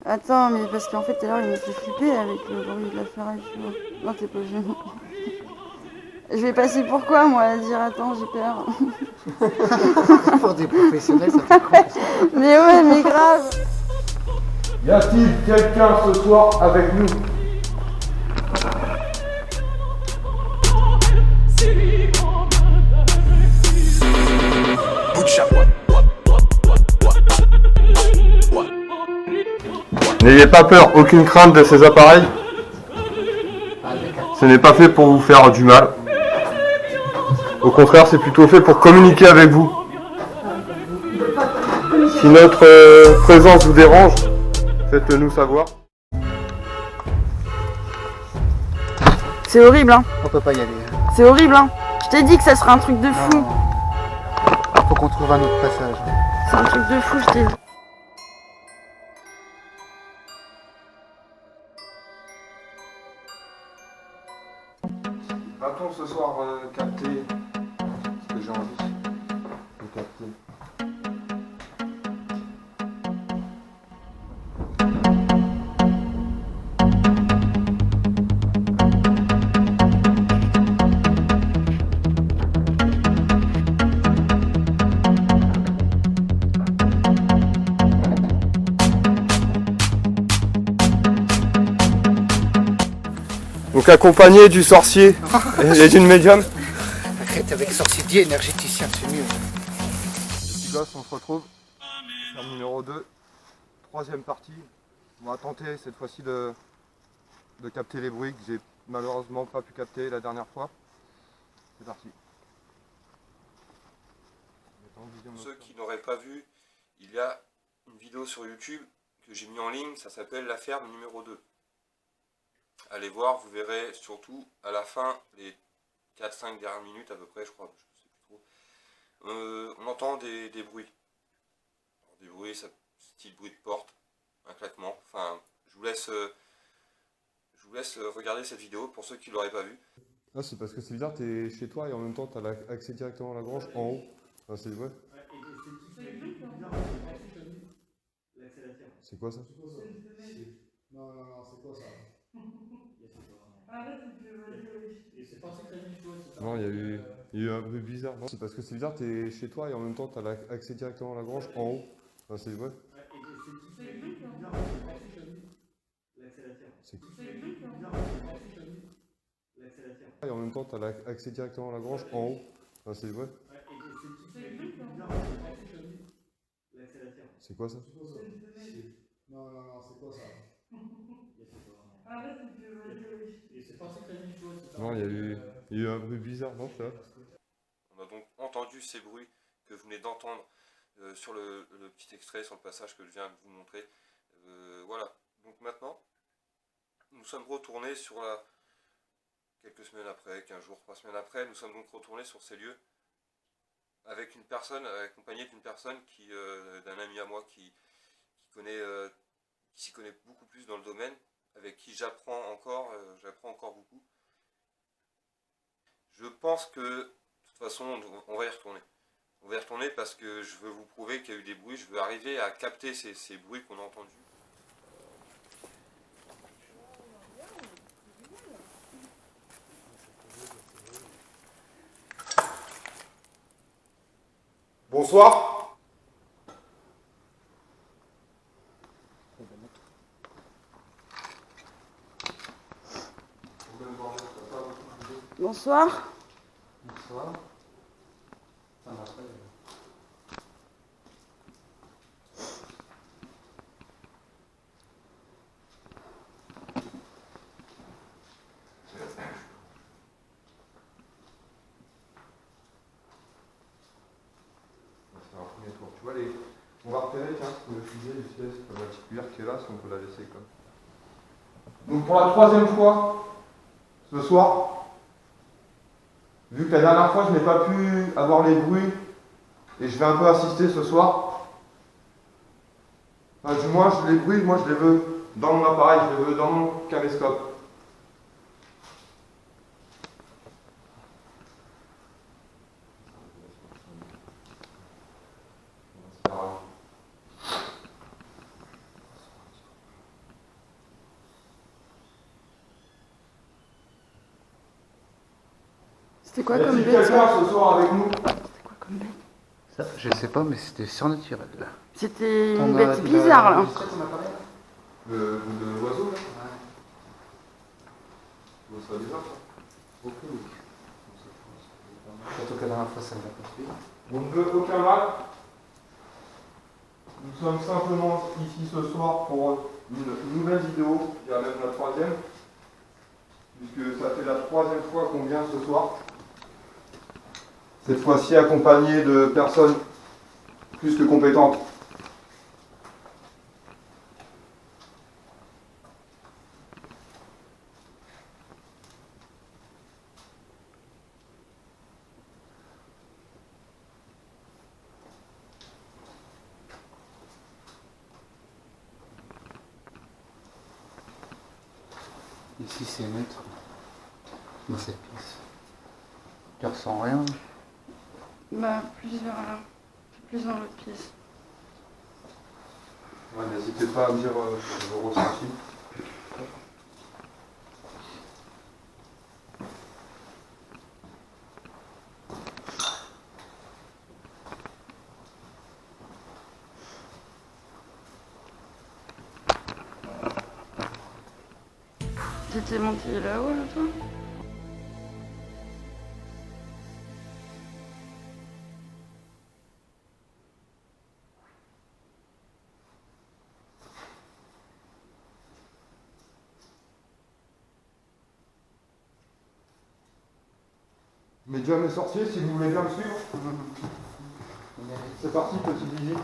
Attends, mais parce qu'en fait, tout à l'heure, il me fait flipper avec le bruit de la ferraille, tu vois. Non, t'es pas gênant. Je vais passer pour quoi, moi, à dire attends, j'ai peur. Pour des professionnels, ça fait con. Mais ouais, mais grave. Y a-t-il quelqu'un ce soir avec nous? N'ayez pas peur, aucune crainte de ces appareils. Ce n'est pas fait pour vous faire du mal. Au contraire, c'est plutôt fait pour communiquer avec vous. Si notre présence vous dérange, faites-le nous savoir. C'est horrible, hein. On peut pas y aller. C'est horrible, hein. Je t'ai dit que ça serait un truc de fou. Non. Faut qu'on trouve un autre passage. C'est un truc de fou, je t'ai dit. Va-t-on ce soir capter ce que j'ai envie de capter? Donc accompagné du sorcier et d'une médium. Arrête avec sorcier énergéticien, c'est mieux. Les petits gosses, on se retrouve. Ferme numéro 2, troisième partie. On va tenter cette fois-ci de capter les bruits que j'ai malheureusement pas pu capter la dernière fois. C'est parti. Pour ceux qui n'auraient pas vu, il y a une vidéo sur YouTube que j'ai mis en ligne, ça s'appelle La ferme numéro 2. Allez voir, vous verrez surtout à la fin, les 4-5 dernières minutes à peu près, je crois, je sais plus trop. On entend des bruits. Alors, des bruits, style bruit de porte, un claquement. Enfin, je vous laisse regarder cette vidéo pour ceux qui ne l'auraient pas vue. Ah, c'est parce que c'est bizarre, t'es chez toi et en même temps t'as accès directement à la grange en haut. Enfin, c'est ouais. C'est quoi ça? Non, non, non, c'est quoi ça? Non, il y a eu un bruit bizarre. Non, c'est parce que c'est bizarre, t'es chez toi et en même temps t'as accès directement à la grange en haut. Enfin, c'est ouais. Et en même temps t'as accès directement à la grange en haut. Enfin, c'est ouais. C'est quoi ça? Non, non, non, c'est quoi ça? Non, il y a eu un bruit bizarre, non, ça? On a donc entendu ces bruits que vous venez d'entendre sur le petit extrait, sur le passage que je viens de vous montrer. Voilà, donc maintenant, nous sommes retournés sur quelques semaines après, 15 jours, 3 semaines après, nous sommes donc retournés sur ces lieux avec une personne, accompagnée d'une personne d'un ami à moi qui s'y connaît beaucoup plus dans le domaine, avec qui j'apprends encore beaucoup. Je pense que, de toute façon, on va y retourner. On va y retourner parce que je veux vous prouver qu'il y a eu des bruits, je veux arriver à capter ces bruits qu'on a entendus. Bonsoir. Bonsoir. Bonsoir. Ça marche pas. C'est un premier tour. Tu vois, on va repérer, tiens, le fusil, l'espèce, comme la petite cuillère qui est là, si on peut la laisser comme. Donc pour la troisième fois, ce soir, vu que la dernière fois je n'ai pas pu avoir les bruits, et je vais un peu assister ce soir, enfin, du moins les bruits, moi je les veux dans mon appareil, je les veux dans mon caméscope. C'était quoi Y comme a-t-il bête ça? quelqu'un ce soir avec nous? C'était quoi comme bête? Ça, je sais pas, mais c'était surnaturel là. C'était une bête bizarre là. C'est ton appareil là? Le l'oiseau là? Ouais. Je trouve ça bizarre ça. Ok, oui. Surtout que la dernière fois, ça ne l'a pas fait. On ne veut aucun mal. Nous sommes simplement ici ce soir pour une nouvelle vidéo, je dirais même la troisième, puisque ça fait la troisième fois qu'on vient ce soir. Cette fois-ci accompagné de personnes plus que compétentes. Ici, c'est neutre. Dans cette pièce. Tu ressens rien? Bah, plus vers là. Plus dans l'autre pièce. Ouais, n'hésitez pas à me dire vos ressentis. T'étais monté là-haut là toi? Médium est sorcier, si vous voulez bien me suivre. C'est parti, petite visite.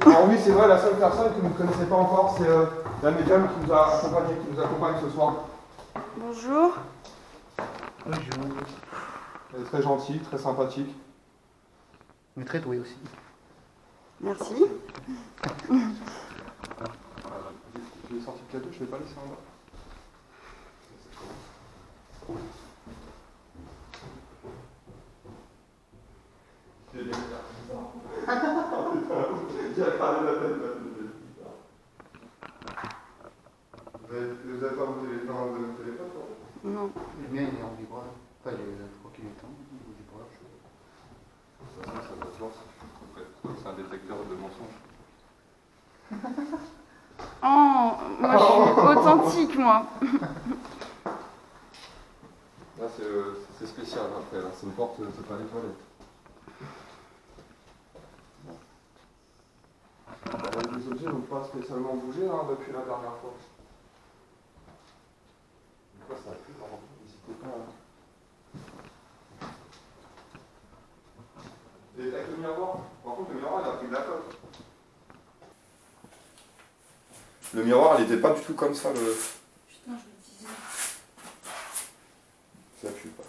Alors oui, c'est vrai, la seule personne que vous ne connaissez pas encore, c'est la médium qui nous a accompagné, qui nous accompagne ce soir. Bonjour. Bonjour. Elle est très gentille, très sympathique. Mais très doué aussi. Merci. Je vais sortir le cadeau, je ne vais pas laisser en bas. Vous avez pas mon téléphone toi? Non. Le mien, il est en vibreur. Enfin, il est trop qu'il est temps. Il est vibreur. Ça doit se lancer. C'est un détecteur de mensonges. Oh, moi je suis authentique moi. Là, c'est spécial après. Là, c'est une porte, c'est pas les toilettes. Les objets n'ont pas spécialement bougé hein, depuis la dernière fois. Une fois, ça a plu, par contre, n'hésitez pas. Et avec le miroir, par contre, le miroir, il a pris de la colle. Le miroir, il n'était pas du tout comme ça. Putain, je me disais. Ça pue pas.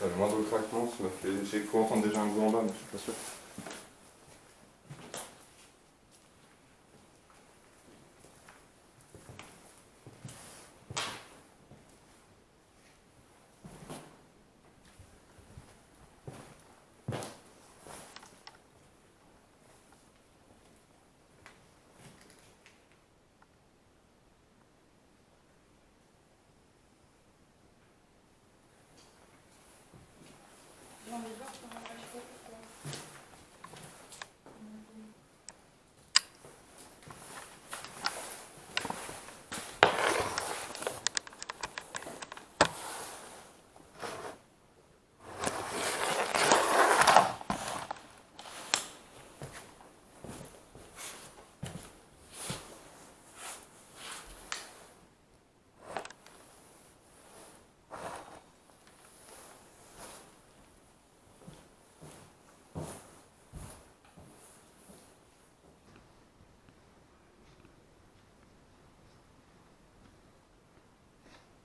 Le moindre craquement, ça m'a fait. J'ai cru entendre déjà un bruit en bas, mais je suis pas sûr.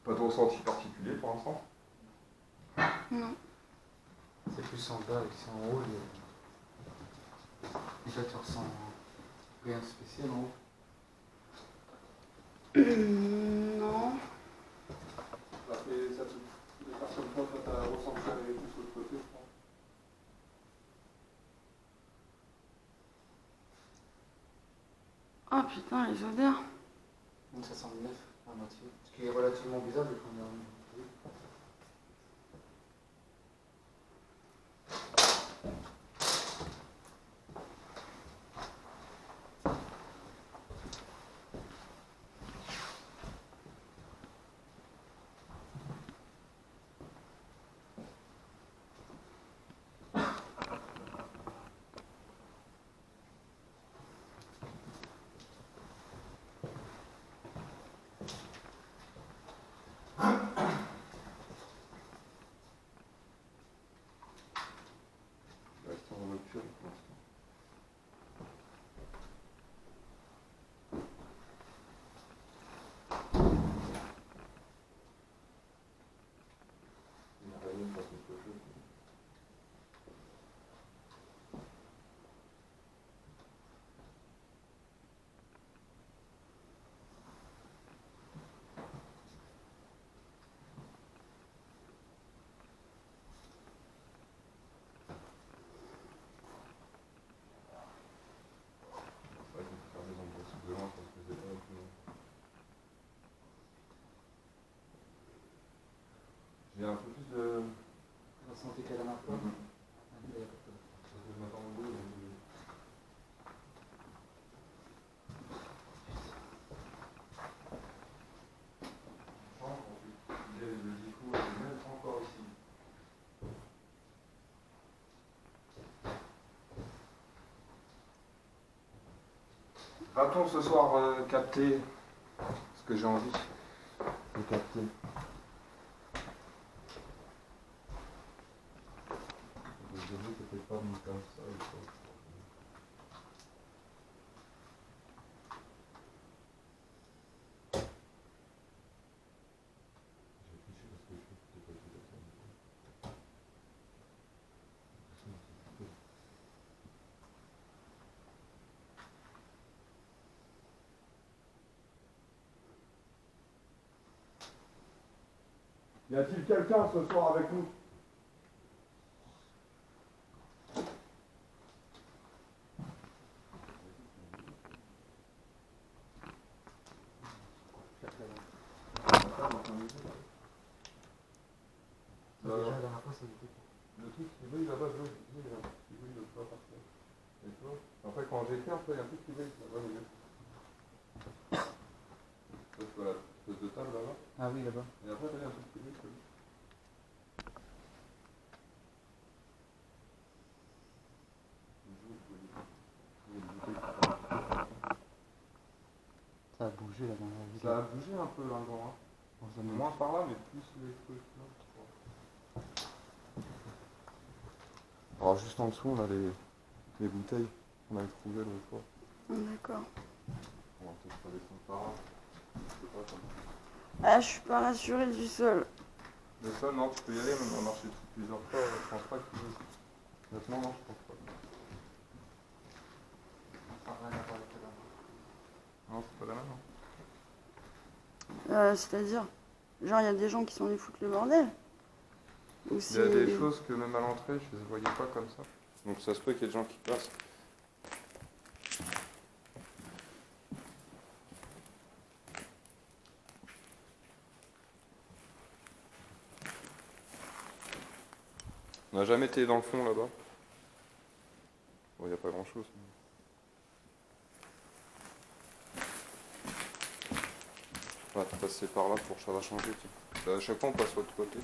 Pas de ressenti particulier pour l'instant? Non. C'est plus en bas, ici en haut. Et là, tu ressens rien de spécial en haut. Non. fois que tu as ressenti avec tout sur le côté, je pense. Ah putain, les odeurs. Donc ça sent le neuf à moitié. Ce qui est relativement bizarre vu qu'on est en... Restons en nocturne pour l'instant. Il y a rien de façon quelque chose. Ouais, je vais faire des endroits de loin parce que c'est pas plus loin. J'ai un peu plus de... La santé qu'elle a maintenant. Je m'attends au dos. Le Zico est même encore ici. Va-t-on ce soir capter ce que j'ai envie de capter? Le début c'était pas mis comme ça. Y a-t-il quelqu'un ce soir avec nous? Déjà, la dernière fois, ça a été... Le truc qui brille là-bas, je vois, il y a un truc qui brille de pas partir. Et tu vois, après quand j'éteins, il y a un truc qui brille là-bas, les gars. Ça, tu vois la espèce de table là-bas. Ah oui, là-bas. Et après, il y a un truc qui brille. Ça a bougé là dans la vie. Ça a bougé un peu l'endroit. Bon, ça me- Moins par là, mais plus les trucs là. Alors juste en dessous, on a les bouteilles qu'on avait trouvées l'autre fois. D'accord. On va peut-être pas descendre par là. Je sais pas comment. Ah, je suis pas rassurée du sol. Le sol, non, tu peux y aller, mais on a marché dessus plusieurs fois. Je pense pas que tu... Maintenant, non, je pense pas. Ah, rien à voir avec la dernière. Non, c'est pas la même. C'est-à-dire, genre, il y a des gens qui sont venus foutre le bordel. Ou Il y a c'est... des choses que même à l'entrée, je les voyais pas comme ça. Donc ça se peut qu'il y ait des gens qui passent. On n'a jamais été dans le fond là-bas. Bon, il n'y a pas grand-chose. On va passer par là pour ça va changer. Tiens. À chaque fois, on passe de l'autre côté.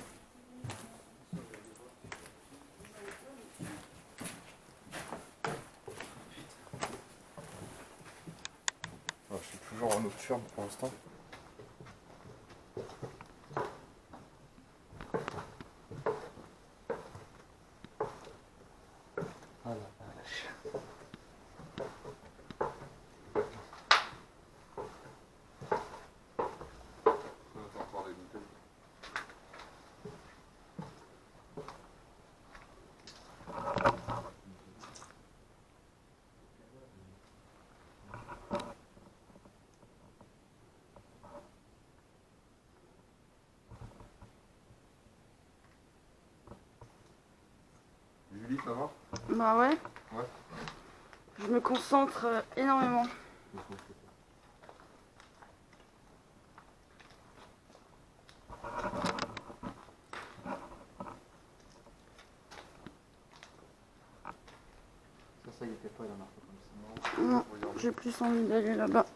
Ah, je suis toujours en nocturne pour l'instant. Ah la vache. On attend encore des bouteilles. ça va? Bah ouais. Ouais. Je me concentre énormément. Ça y était pas la dernière fois comme ça. Non, j'ai plus envie d'aller là-bas.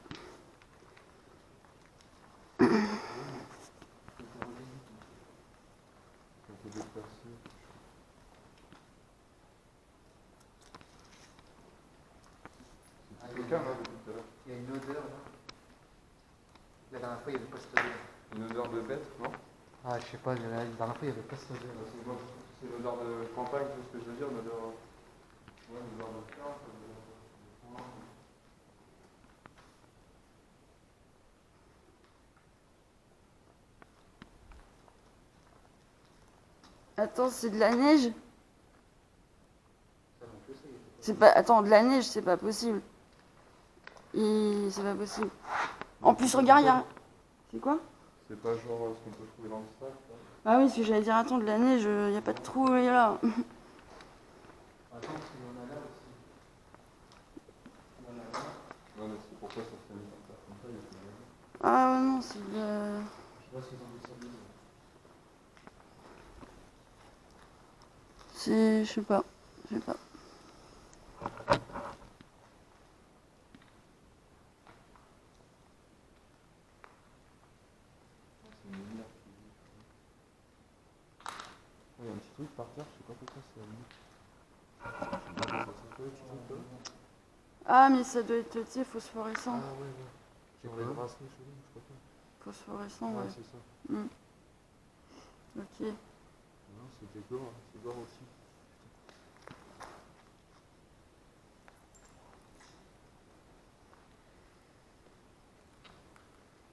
Il y a une odeur là. La dernière fois il n'y avait pas cette odeur. Une odeur de bête, non? Ah je sais pas, la dernière fois il n'y avait pas cette odeur. C'est l'odeur de campagne, c'est ce que je veux dire, une odeur. Ouais, une odeur de ferme, Attends, c'est de la neige? Ça non plus, ça y était pas. C'est pas... Attends, de la neige, c'est pas possible. C'est pas possible. En plus, regarde, c'est quoi? c'est pas genre ce qu'on peut trouver dans le sac, là. Ah oui, parce que j'allais dire, attends, de la neige, y a pas de trou là. Attends, parce qu'il y en a là aussi. Il y en a là. Non, mais c'est pourquoi ça s'est mis comme ça, il y a plus de raison. Ah ouais, non, c'est de... Je sais pas s'ils ont mis ça dedans. C'est... Je sais pas. C'est une lumière qui... Il y a un petit truc par terre, je sais pas pourquoi c'est allumé. Je sais pas comment ça s'appelle, tu sais pas? Ah, mais ça doit être, tu sais, phosphorescent. Ah ouais, ouais. Genre les bracelets chez nous, je crois pas. Phosphorescent, Ouais, ouais. c'est ça. Ok. Non, c'est gore, c'est gore aussi.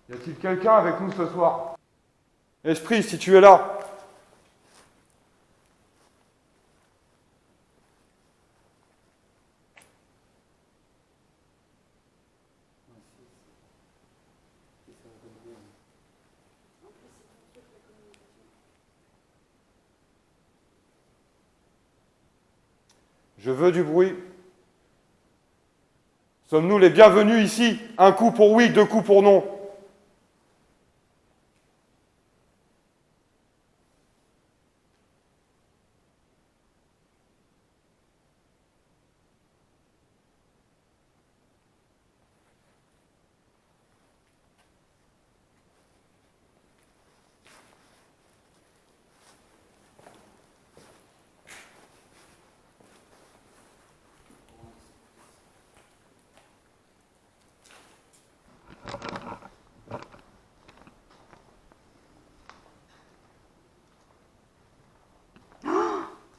Y a-t-il quelqu'un avec nous ce soir? Esprit, si tu es là. Je veux du bruit. Sommes-nous les bienvenus ici? Un coup pour oui, deux coups pour non.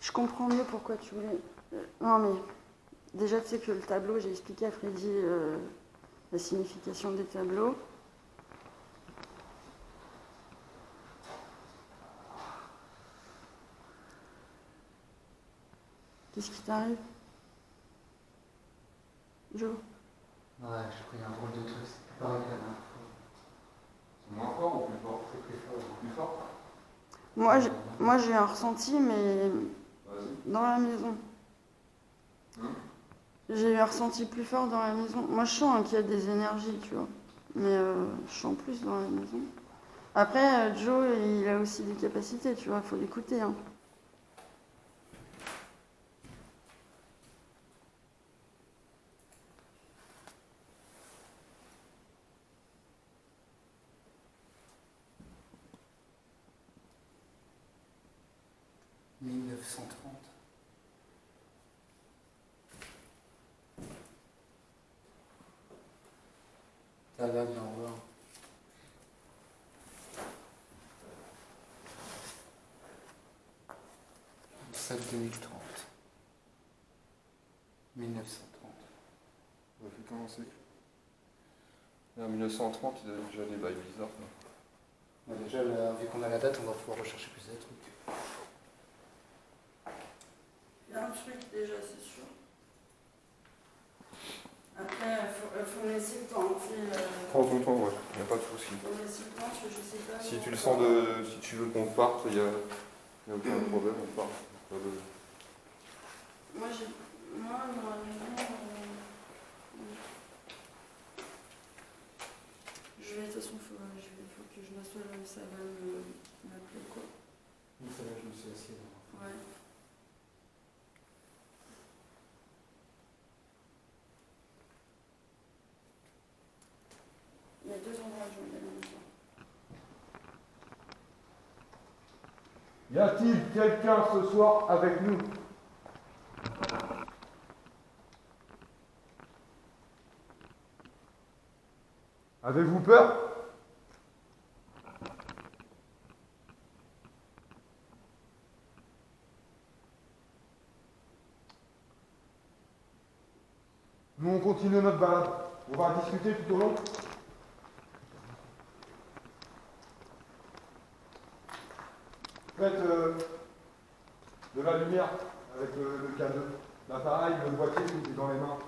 Je comprends mieux pourquoi tu voulais... Non, mais... Déjà, tu sais que le tableau, j'ai expliqué à Freddy la signification des tableaux. Qu'est-ce qui t'arrive, Joe? Ouais, j'ai pris un drôle de truc, c'est pareil que la dernière fois. C'est moins fort ou plus fort? C'est plus fort. Plus fort? Moi, j'ai un ressenti, mais Vas-y. dans la maison. J'ai eu un ressenti plus fort dans la maison. Moi, je sens qu'il y a des énergies, tu vois. Mais je sens plus dans la maison. Après, Joe, il a aussi des capacités, tu vois. Il faut l'écouter, hein. Ça va bien voir. Ça 2030. 1930. On va plus commencer. En 1930, ils avaient déjà des bails bizarres. Bon, déjà, là, vu qu'on a la date, on va pouvoir rechercher plus de trucs. Il y a un truc déjà, c'est sûr. Après, il faut me laisser le temps. Prends ton temps, ouais, il n'y a pas de souci. Faut me laisser le temps, parce que je sais pas. Si tu le sens si tu veux qu'on parte, il n'y a aucun problème, on part. Moi, dans la maison, je vais, de toute façon, faut que je m'assoie là où ça va m'appeler, quoi. Oui, ça va, je me suis assis. Ouais. Il y a 2 endroits où je vais aller maintenant. Y a-t-il quelqu'un ce soir avec nous? Avez-vous peur? Nous, on continue notre balade. On va discuter tout au long. Faites de la lumière avec le K2. L'appareil, le boîtier qui est dans les mains.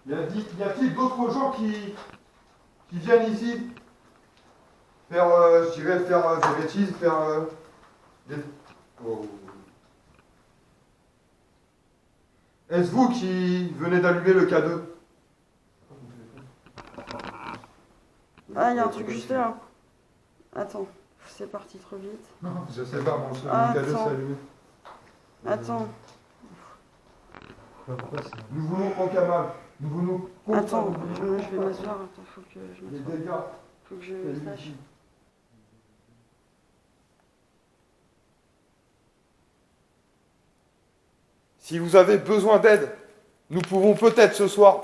Y a-t-il d'autres gens qui viennent ici faire, je dirais, faire des bêtises, faire des... Oh. Est-ce vous qui venez d'allumer le K2? Ah, il y a un truc juste là. Attends, c'est parti trop vite. Non, je sais pas, mon Ah, K2 s'est attends. allumé. Attends, Nous voulons prendre Kamal. Nous voulons attends, je vais m'asseoir. Attends, faut que je les m'assoie. dégâts. Faut que je sache. Si vous avez besoin d'aide, nous pouvons peut-être ce soir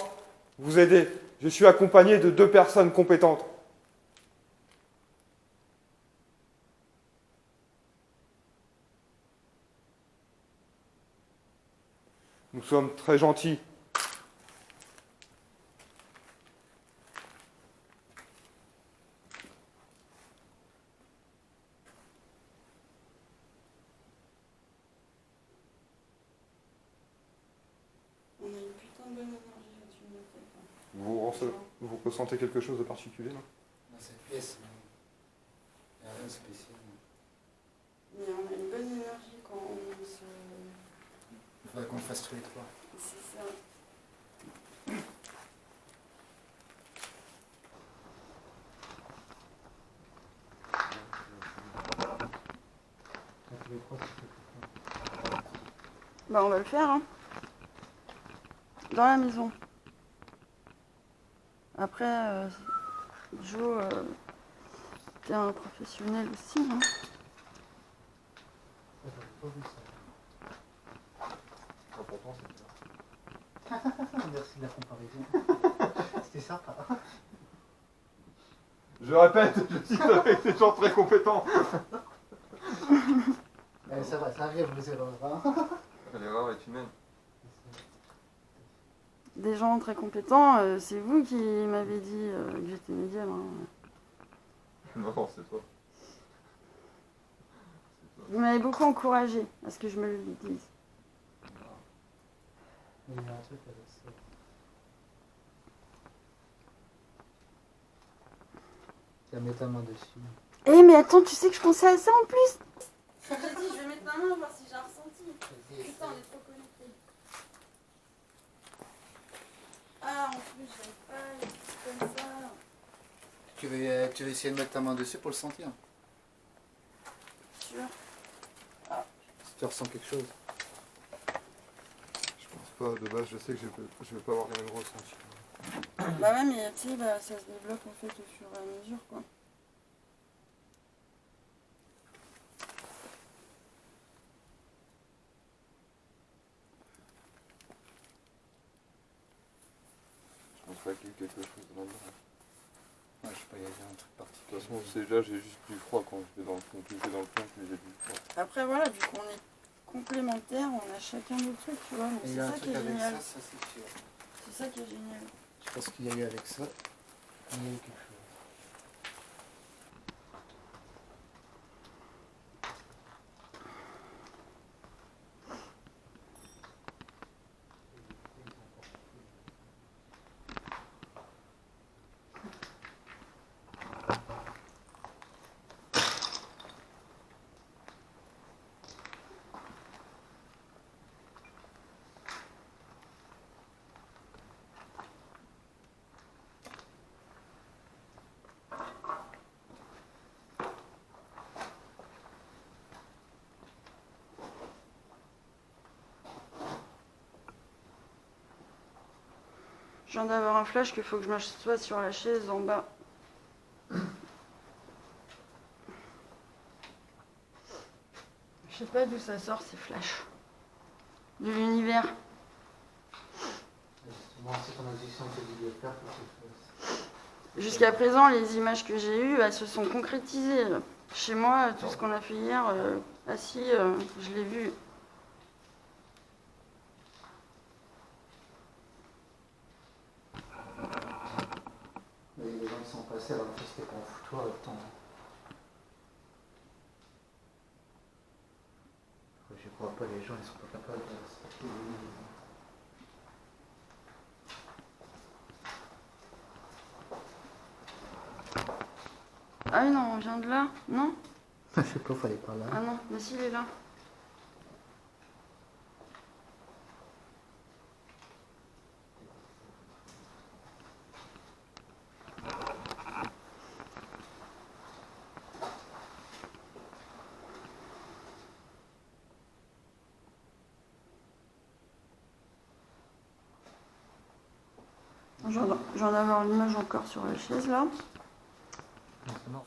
vous aider. Je suis accompagné de 2 personnes compétentes. Nous sommes très gentils. On a une putain de bonne énergie là-dessus, mais peut-être pas. Vous ressentez quelque chose de particulier, non? Dans cette pièce, il n'y a rien de spécial. Mais on a une bonne énergie quand on se... Il faudrait qu'on le fasse tous les 3. C'est ça. Bah on va le faire, hein. Dans la maison. Après, Joe, t'es un professionnel aussi, hein. L'important, c'est de Merci de la comparaison. C'était sympa. Je répète, je suis avec des gens très compétents. Ça va, ça arrive les erreurs. Hein. L'erreur est humaine. Des gens très compétents, c'est vous qui m'avez dit que j'étais médium, hein. Non, c'est toi. Vous m'avez beaucoup encouragé à ce que je me le dise. Il y a un truc avec ça. Tiens, mets ta main dessus. Eh mais attends, tu sais que je pensais à ça en plus. J'ai dit, je vais mettre ma main, voir si j'ai un ressenti. Putain, on est trop connectés. Ah, en plus, j'aime pas les trucs comme ça. Tu veux essayer de mettre ta main dessus pour le sentir? Sûr. Si tu ressens quelque chose. Je pense pas, de base, je sais que je vais pas avoir les mêmes ressentis. Bah ouais, mais tu sais, bah, ça se développe en fait au fur et à mesure, quoi. Je pense pas qu'il y ait quelque chose là-dedans. Ouais, je sais pas, il y a un truc De particulier. toute façon, c'est là, j'ai juste plus froid quand je vais dans le fond. Plus je vais dans le fond, plus j'ai plus froid. Après, voilà, vu qu'on est complémentaires, on a chacun nos trucs, tu vois. Donc Et il c'est y a un ça qui truc est avec génial. ça c'est sûr. C'est ça qui est génial. Je sais pas ce qu'il y a eu avec ça. Il y a eu quelque chose. Je viens d'avoir un flash qu'il faut que je m'assoie sur la chaise en bas. Je sais pas d'où ça sort ces flashs. De l'univers. Justement, c'est ton existence de bibliothèque pour quelque chose. Jusqu'à présent, les images que j'ai eues, elles se sont concrétisées. Chez moi, tout ce qu'on a fait hier, assis, je l'ai vu. Mais il y a des gens qui sont passés alors que c'était pas un foutoir le temps. Je crois pas, les gens ils sont pas capables de respecter les limites. Ah oui, non, on vient de là? Non? Je sais pas, fallait pas là. Ah non, mais s'il est là. Je viens d'avoir l'image encore sur la chaise là. Non, c'est mort.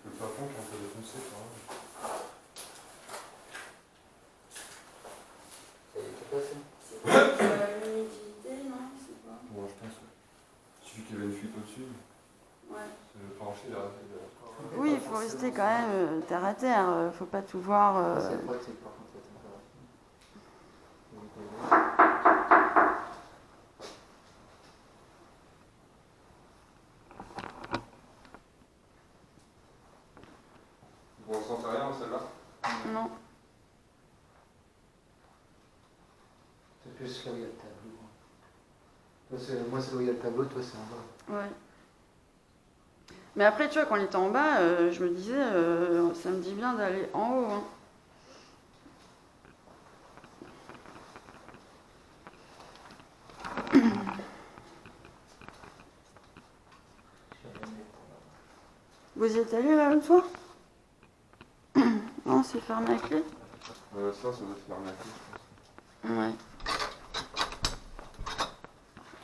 Le plafond qui est un peu défoncé quand même. Ça y est, c'est passé. L'humidité, non? C'est pas. Bon, je pense. Il suffit qu'il y avait une fuite au-dessus. Ouais. C'est le plancher, il a arrêté de... Oui, il faut rester quand même terre à terre. Faut pas tout voir. C'est pratique par contre la température. Vous ressentez rien celle-là? Non. C'est plus là où il y a le tableau. Moi, c'est là où il y a le tableau, toi, c'est en bas. Ouais. Mais après, tu vois, quand il était en bas, je me disais, ça me dit bien d'aller en haut. Hein. Vous y êtes allé là l'autre fois? Non, c'est fermé à clé. Ça doit se fermer la clé, je pense. Ouais.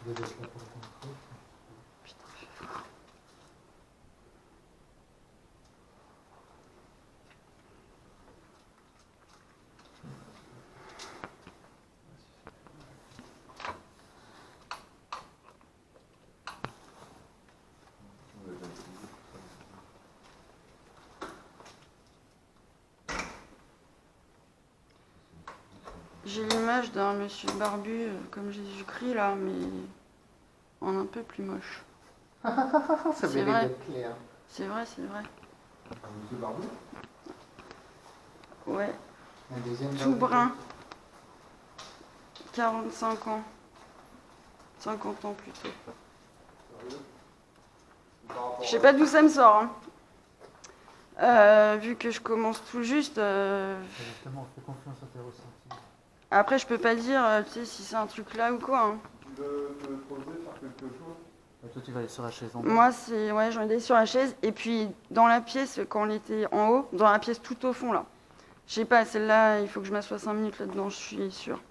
Tu dois être là pour le contrôle. Putain, je vais voir. J'ai l'image d'un monsieur barbu comme Jésus-Christ là, mais en un peu plus moche. Ça C'est fait vrai. des clair. C'est vrai, c'est vrai. Monsieur Barbu? Ouais, Un deuxième tout brun. 45 ans. 50 ans plutôt. Je sais pas d'où ça me sort. Hein. Vu que je commence tout juste. Justement, fais confiance à tes ressentis. Après, je peux pas dire tu sais, si c'est un truc là ou quoi. Hein. Tu veux te poser, faire quelque chose? Toi, tu vas aller sur la chaise en bas. Moi, c'est. Ouais, j'en étais sur la chaise. Et puis, dans la pièce, quand on était en haut, dans la pièce tout au fond là. Je sais pas, celle-là, il faut que je m'assoie 5 minutes là-dedans, je suis sûre.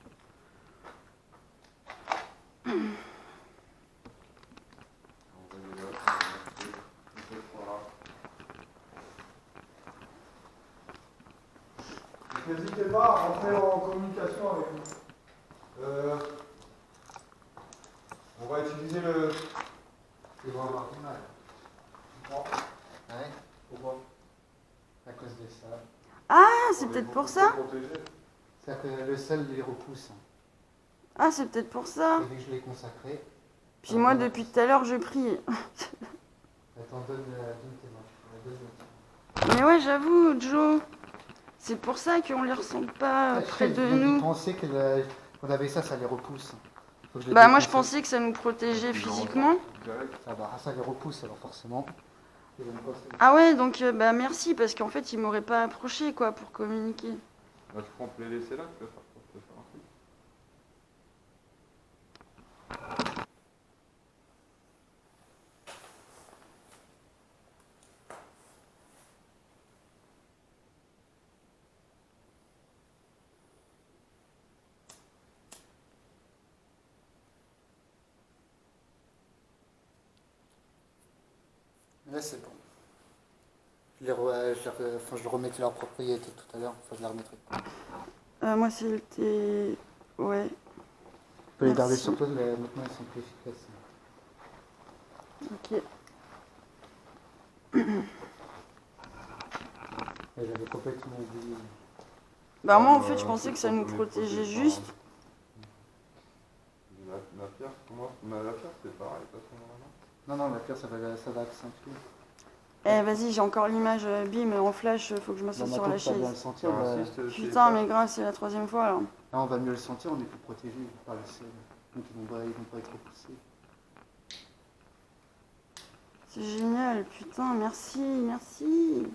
N'hésitez pas à rentrer en communication avec nous. On va utiliser le... Tu vas avoir du mal. Oh, Ouais. Pourquoi? À cause de ça. Ah, c'est peut-être pour ça. C'est que le sel les repousse. Ah, c'est peut-être pour ça. Et vu que je l'ai consacré. Puis moi, depuis tout à l'heure, je prie. Attends, donne tes mains. Mais ouais, j'avoue, Joe. C'est pour ça qu'on les ressent pas près de nous. Je pensais qu'on avait ça, ça les repousse. Faut que je les Bah moi, je déconseille. pensais que ça nous protégeait physiquement. Ça les repousse, alors forcément. Ah ouais, donc bah merci, parce qu'en fait, ils m'auraient pas approché, quoi, pour communiquer. Bah, je crois qu'on peut les laisser là, tu peux faire un truc. Là, c'est bon. Je le remettais leur propriété tout à l'heure. Enfin, je la remettrai. Moi, c'était... Ouais. Tu peux les garder Merci. sur toi, maintenant ils sont plus efficaces. Ok. Et j'avais complètement oublié. Bah moi, en fait, je pensais que ça nous protégeait juste. La pierre, comment? La pierre, c'est pareil, de toute façon, normalement. Non, la pierre, ça va accentuer. Eh, vas-y, j'ai encore l'image, bim, en flash, faut que je m'assoie Bon, sur maintenant la que tu vas bien le chaise. sentir, Putain, mais grave, c'est la 3e fois, là. là, on va mieux le sentir, on est plus protégé par le ciel. Donc ils vont pas être repoussés. C'est génial, putain, merci, merci.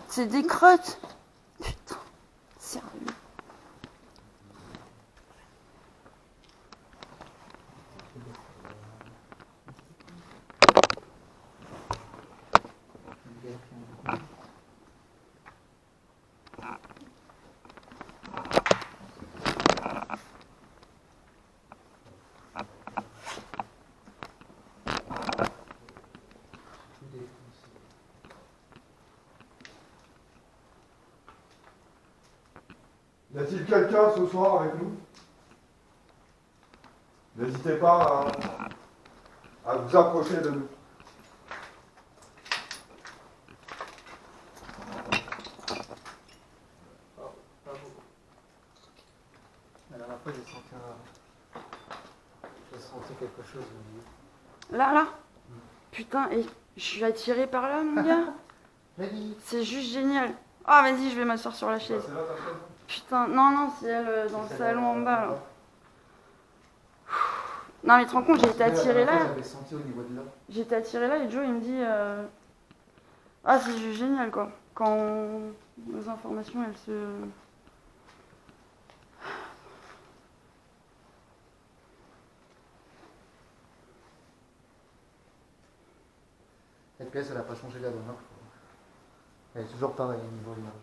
C'est des crottes. Putain, sérieux. Y a-t-il quelqu'un ce soir avec nous? N'hésitez pas à vous approcher de nous. Alors après, j'ai senti quelque chose. Là. Putain, et je suis attirée par là, mon gars. Vas-y. C'est juste génial. Ah, vas-y, je vais m'asseoir sur la chaise. C'est là ta chaise? Putain, non, c'est elle dans le salon en bas, là. Non, mais tu te rends compte, j'ai été attirée là. J'avais senti au niveau de là. J'ai été attirée là et Joe, il me dit... Ah, c'est juste génial, quoi. Quand nos informations, elles se... Cette pièce, elle n'a pas changé la dernière fois. Elle est toujours pareille au niveau de l'image.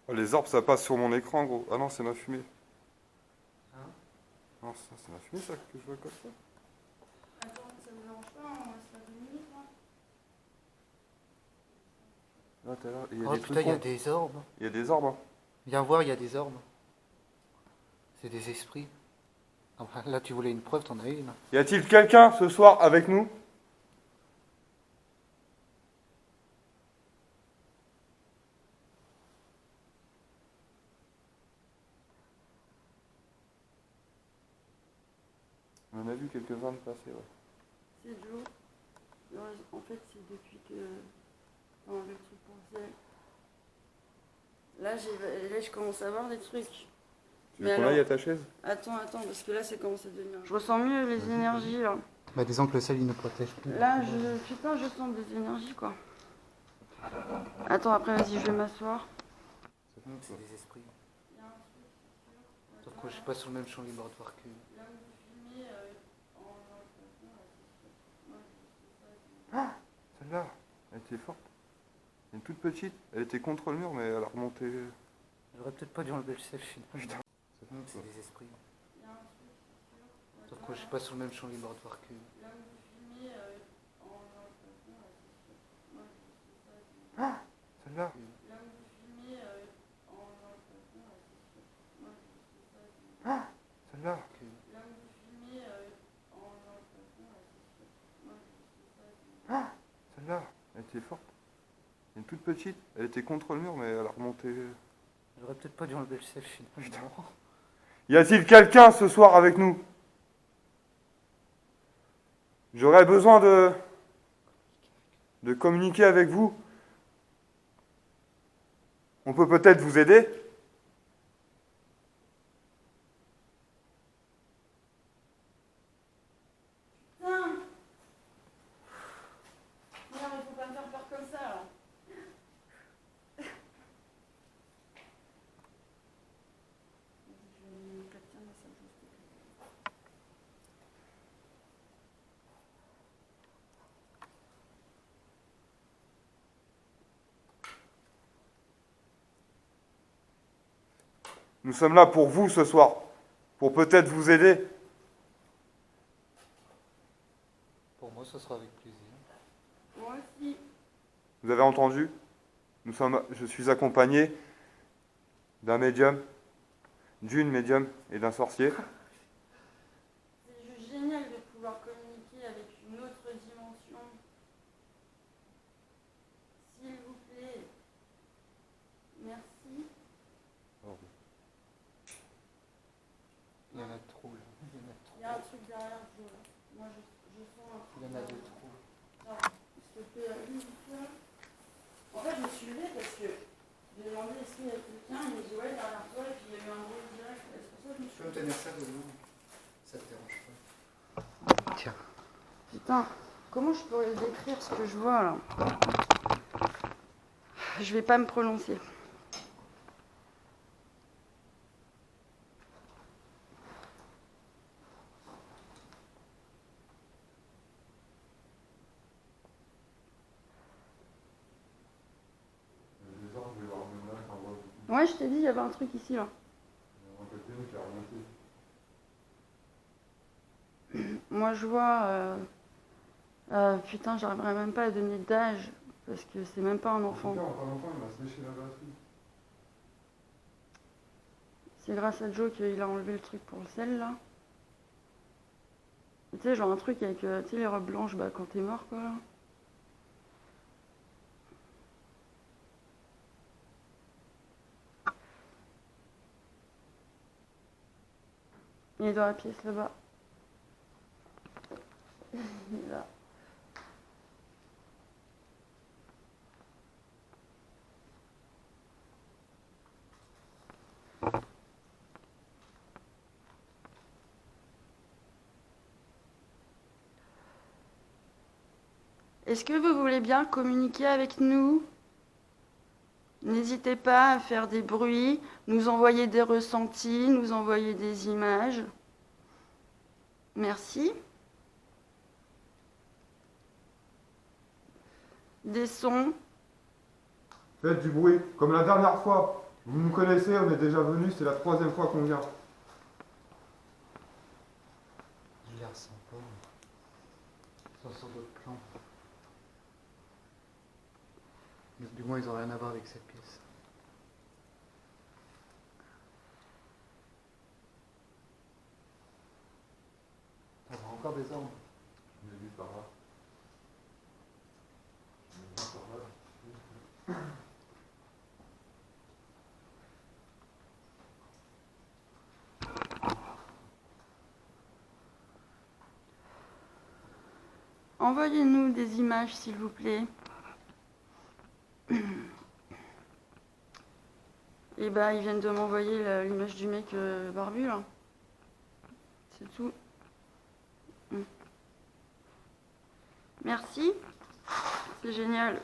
Les orbes, ça passe sur mon écran, gros. Ah non, c'est ma fumée. Hein? Non, c'est ma fumée, ça, que je vois comme ça. Attends, ça vous dérange pas, on va se faire 2 minutes, là. Là, t'es là. Il y a Oh des putain, trucs il y a ronds. des orbes. Il y a des orbes, hein. Viens voir, il y a des orbes. C'est des esprits. Ah bah, là, tu voulais une preuve, t'en as une. Y a-t-il quelqu'un ce soir avec nous? On en a vu quelques-uns de passer, ouais. C'est Joe. En fait, c'est depuis que... On avait le truc pour le ciel. Là, je commence à voir des trucs. Tu Mais veux qu'on alors- aille à ta chaise? Attends, parce que là, ça commence à devenir... Je ressens mieux les énergies, là. Bah, disons que le sel, il ne protège plus. Là, putain, je sens des énergies, quoi. Attends, après, vas-y, je vais m'asseoir. C'est des esprits. Sauf que je suis pas sur le même champ vibratoire que. Celle-là, elle était forte. Elle est toute petite. Elle était contre le mur, mais elle a remonté. J'aurais peut-être pas dû enlever le sel finalement. Putain. C'est des esprits. Sauf que je suis pas sur le même champ vibratoire que. Celle-là. Celle-là. Celle-là, elle était forte. Elle est toute petite. Elle était contre le mur, mais elle a remonté. J'aurais peut-être pas dû enlever le sel finalement. Y a-t-il quelqu'un ce soir avec nous? J'aurais besoin de communiquer avec vous. On peut peut-être vous aider? Putain, Nous sommes là pour vous ce soir, pour peut-être vous aider. Pour moi, ce sera avec plaisir. Moi aussi. Vous avez entendu? Je suis accompagné d'un médium, d'une médium et d'un sorcier. C'est juste génial de pouvoir communiquer avec une autre dimension. S'il vous plaît. Merci. Il y en a trop, là. Il y en a trop. Il y a un truc derrière vous là. Moi je sens un truc. Il y en a de derrière. trop. Non, s'il te plaît, allume-toi. En fait, je me suis levée parce que j'ai demandé est-ce qu'il y a quelqu'un, il m'a dit ouais derrière toi et puis il y a eu un bruit direct. C'est pour ça que je me Tu suis peux me levée. tenir ça de nous? Ça te dérange pas? Tiens. Putain, comment je pourrais décrire ce que je vois là? Je vais pas me prononcer. Ouais, je t'ai dit, il y avait un truc ici là. Moi je vois. Putain, j'arriverai même pas à donner d'âge parce que c'est même pas un enfant. C'est grâce à Joe qu'il a enlevé le truc pour le sel là. Tu sais, genre un truc avec tu sais, les robes blanches bah, quand t'es mort quoi. Là. Il est dans la pièce là-bas. Il est là. Est-ce que vous voulez bien communiquer avec nous? N'hésitez pas à faire des bruits, nous envoyer des ressentis, nous envoyer des images. Merci. Des sons. Faites du bruit, comme la dernière fois. Vous nous connaissez, on est déjà venus, c'est la 3e fois qu'on vient. Je les ressens pas. Ils sont sur d'autres plans. Mais du moins, ils n'ont rien à voir avec cette pièce. On voit encore des ombres. Je l'ai vu par là. Envoyez-nous des images, s'il vous plaît. Et bah, ils viennent de m'envoyer l'image du mec barbu, là. C'est tout. Merci. C'est génial.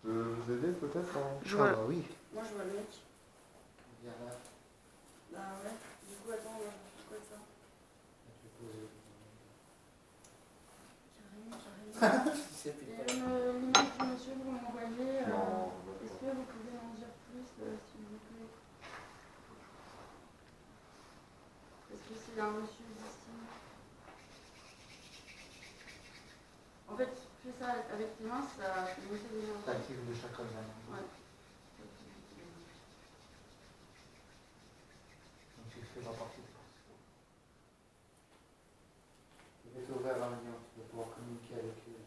Je peux vous aider peut-être Je vois... Ah bah oui. Moi, je vois le mec. Viens là. Bah ouais. Du coup, attends, c'est quoi ça? Carrément. C'est plus Et l'image du monsieur que vous m'envoyez, est-ce que vous pouvez m'en dire plus, s'il vous plaît? Est-ce que c'est un monsieur ici? En fait, tu fais ça avec tes mains, ça fait monter des énergies. Ça active le chakra de la main. Ouais. Donc tu fais la partie de force. Je vais t'ouvrir un lien, tu vas pouvoir communiquer avec eux.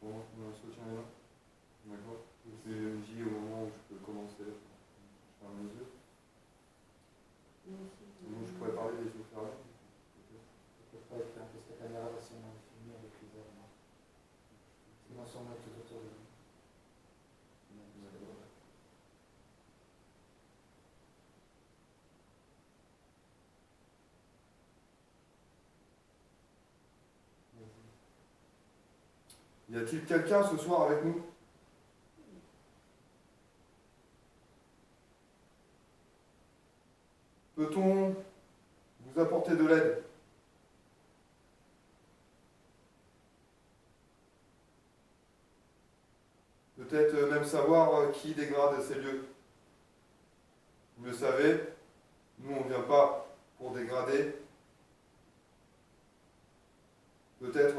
Bon, on se retient les mains. D'accord. J'y ai au moment où je peux commencer. Je ferme les yeux. Donc je pourrais parler les yeux fermés. Ça peut pas être là, parce que la caméra va sûrement filmer avec les armes. Sinon, sûrement tout autour de nous. Y a-t-il quelqu'un ce soir avec nous? Peut-on vous apporter de l'aide? Peut-être même savoir qui dégrade ces lieux. Vous le savez, nous on ne vient pas pour dégrader. Peut-être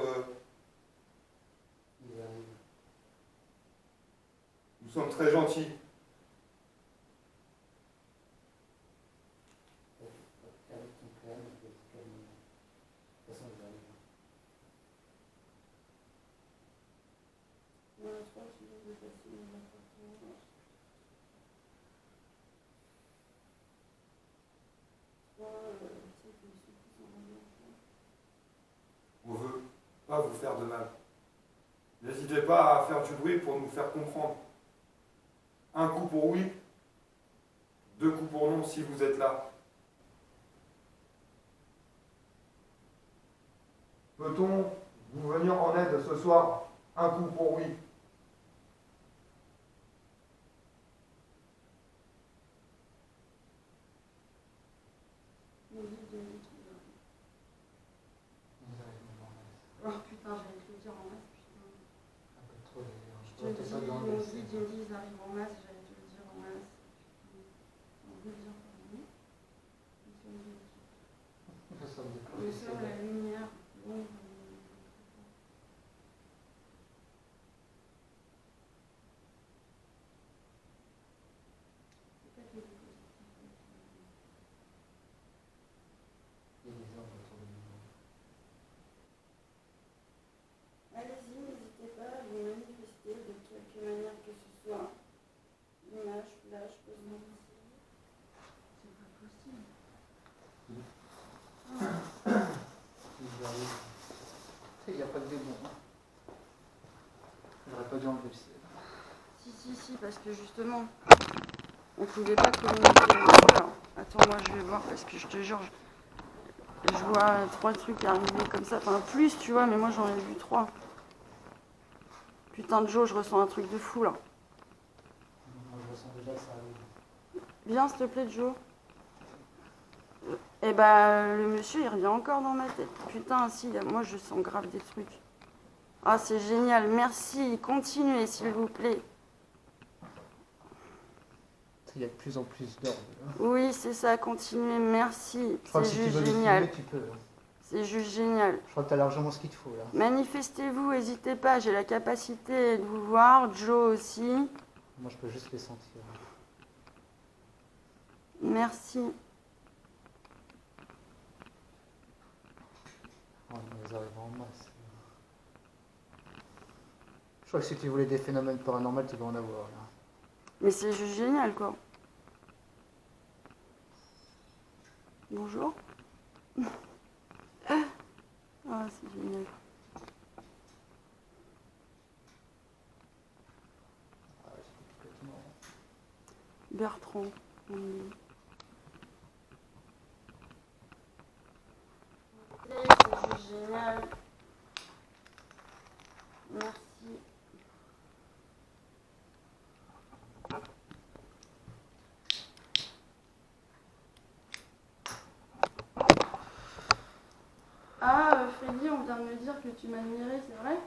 nous sommes très gentils. On veut pas vous faire de mal. N'hésitez pas à faire du bruit pour nous faire comprendre. Un coup pour oui, 2 coups pour non si vous êtes là. Peut-on vous venir en aide ce soir? Un coup pour oui. Oh putain, j'allais te le dire en masse, putain. Je te T'es pas dans dis, le on dessin. dit, ils arrivent en masse, j'allais te le dire en masse. On veut dire pardon. Le sol, la lumière, l'ombre. Allez-y, n'hésitez pas à vous manifester de quelque manière que ce soit. Image, flash, posement. C'est pas possible. Il n'y a pas de démon. J'aurais pas dû enlever le ciel. Si, parce que justement, on pouvait pas communiquer avec eux. Attends, moi je vais voir parce que je te jure, je vois 3 trucs arriver comme ça. Enfin, plus, tu vois, mais moi j'en ai vu 3. Putain de Joe, je ressens un truc de fou là. Moi, je ressens déjà que ça arrive. Viens, s'il te plaît, Joe. Eh ben, le monsieur, il revient encore dans ma tête. Putain, si, moi je sens grave des trucs. Ah, c'est génial, merci. Continuez, s'il vous plaît. Il y a de plus en plus d'ordre. Oui, c'est ça, continuez, merci. Je crois que C'est si tu juste veux les génial. filmer, tu peux. C'est juste génial. Je crois que tu as largement ce qu'il te faut là. Manifestez-vous, n'hésitez pas, j'ai la capacité de vous voir, Joe aussi. Moi, je peux juste les sentir. Merci. Oh, ils arrivent en masse. Je crois que si tu voulais des phénomènes paranormaux, tu dois en avoir là. Mais c'est juste génial, quoi. Bonjour. Ah, c'est génial. Ah, c'est complètement... Bertrand. C'est juste génial. Merci. Ah, Freddy, on vient de me dire que tu m'admirais, c'est vrai?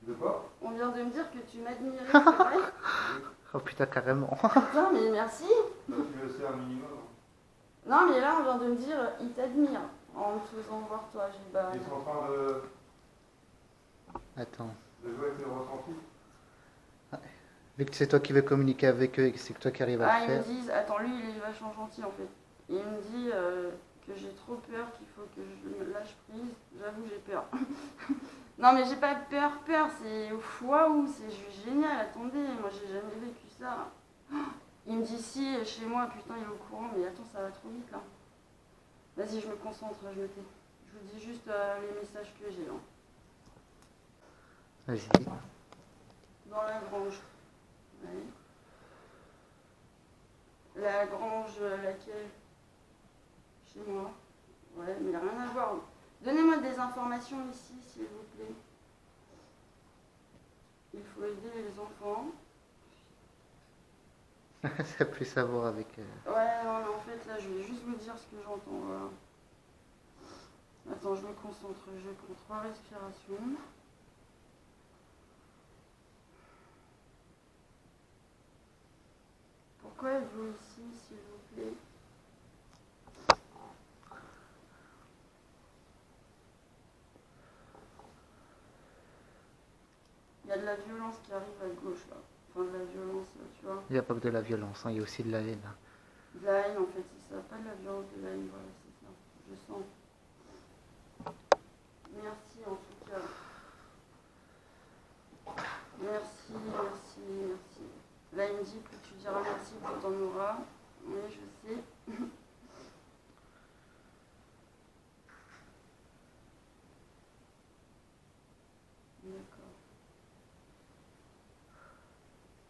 De quoi? On vient de me dire que tu m'admirais, c'est vrai? Oh putain, carrément. Putain, mais merci. Tu le sais un minimum. Non, mais là, on vient de me dire, il t'admire en me faisant voir toi. J'ai bah... Ils sont en train de Attends. jouer avec les ressentis. Vu que c'est toi qui veux communiquer avec eux et que c'est toi qui arrives à Ah, le ils me faire. disent, attends, lui, il est vachement gentil en fait. Il me dit que j'ai trop peur, qu'il faut que je me lâche prise. J'avoue, j'ai peur. Non, mais j'ai pas peur, c'est waouh, c'est juste génial. Attendez, moi, j'ai jamais vécu ça. Il me dit, si, chez moi, putain, il est au courant, mais attends, ça va trop vite là. Vas-y, je me concentre, je me tais. Je vous dis juste les messages que j'ai là. Vas-y. Dans la grange. Ouais. La grange, laquelle? Chez moi. Ouais, mais rien à voir. Donnez-moi des informations ici, s'il vous plaît. Il faut aider les enfants. Ça a plus à voir avec... Ouais, non, mais en fait, là, je vais juste vous dire ce que j'entends. Voilà. Attends, je me concentre. Je prends 3 respirations. Pourquoi êtes-vous ici, s'il vous plaît? Il y a de la violence qui arrive à gauche là. Enfin de la violence, tu vois. Il n'y a pas que de la violence, hein, il y a aussi de la haine. De la haine en fait, c'est ça. Pas de la violence, de la haine, voilà, c'est ça. Je sens. Merci en tout cas. Merci, merci, merci. Là il me dit que tu diras merci quand t'en auras. Oui, je sais. D'accord.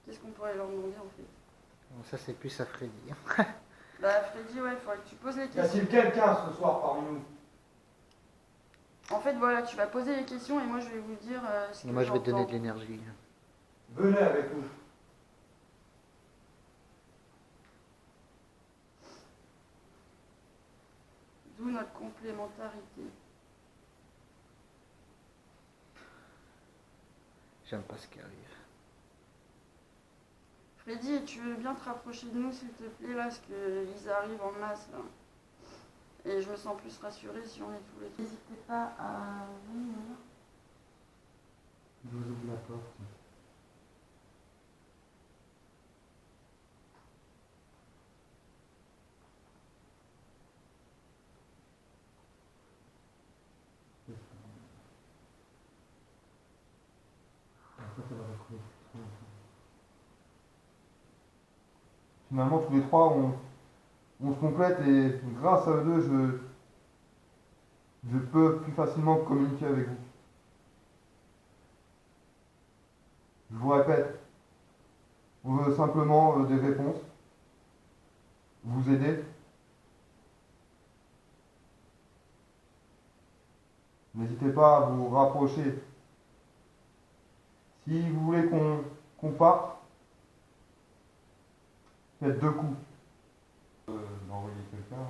Qu'est-ce qu'on pourrait leur demander en fait? Bon, ça c'est plus à Freddy. Bah Freddy, ouais, il faudrait que tu poses les Y a-t-il questions. quelqu'un ce soir parmi nous? En fait, voilà, tu vas poser les questions et moi je vais vous dire ce que Et moi je vais te donner j'entends. de l'énergie. Venez avec nous. D'où notre complémentarité. J'aime pas ce qui arrive. Freddy, tu veux bien te rapprocher de nous s'il te plaît là, parce qu'ils arrivent en masse là. Et je me sens plus rassurée si on est tous les deux. N'hésitez pas à venir. Je vous ouvre la porte. Après, ça va retrouver. Finalement, tous les trois, on se complète et grâce à eux deux, je peux plus facilement communiquer avec vous. Je vous répète, on veut simplement des réponses, vous aider. N'hésitez pas à vous rapprocher. Si vous voulez qu'on parte, faites 2 coups. D'envoyer quelqu'un.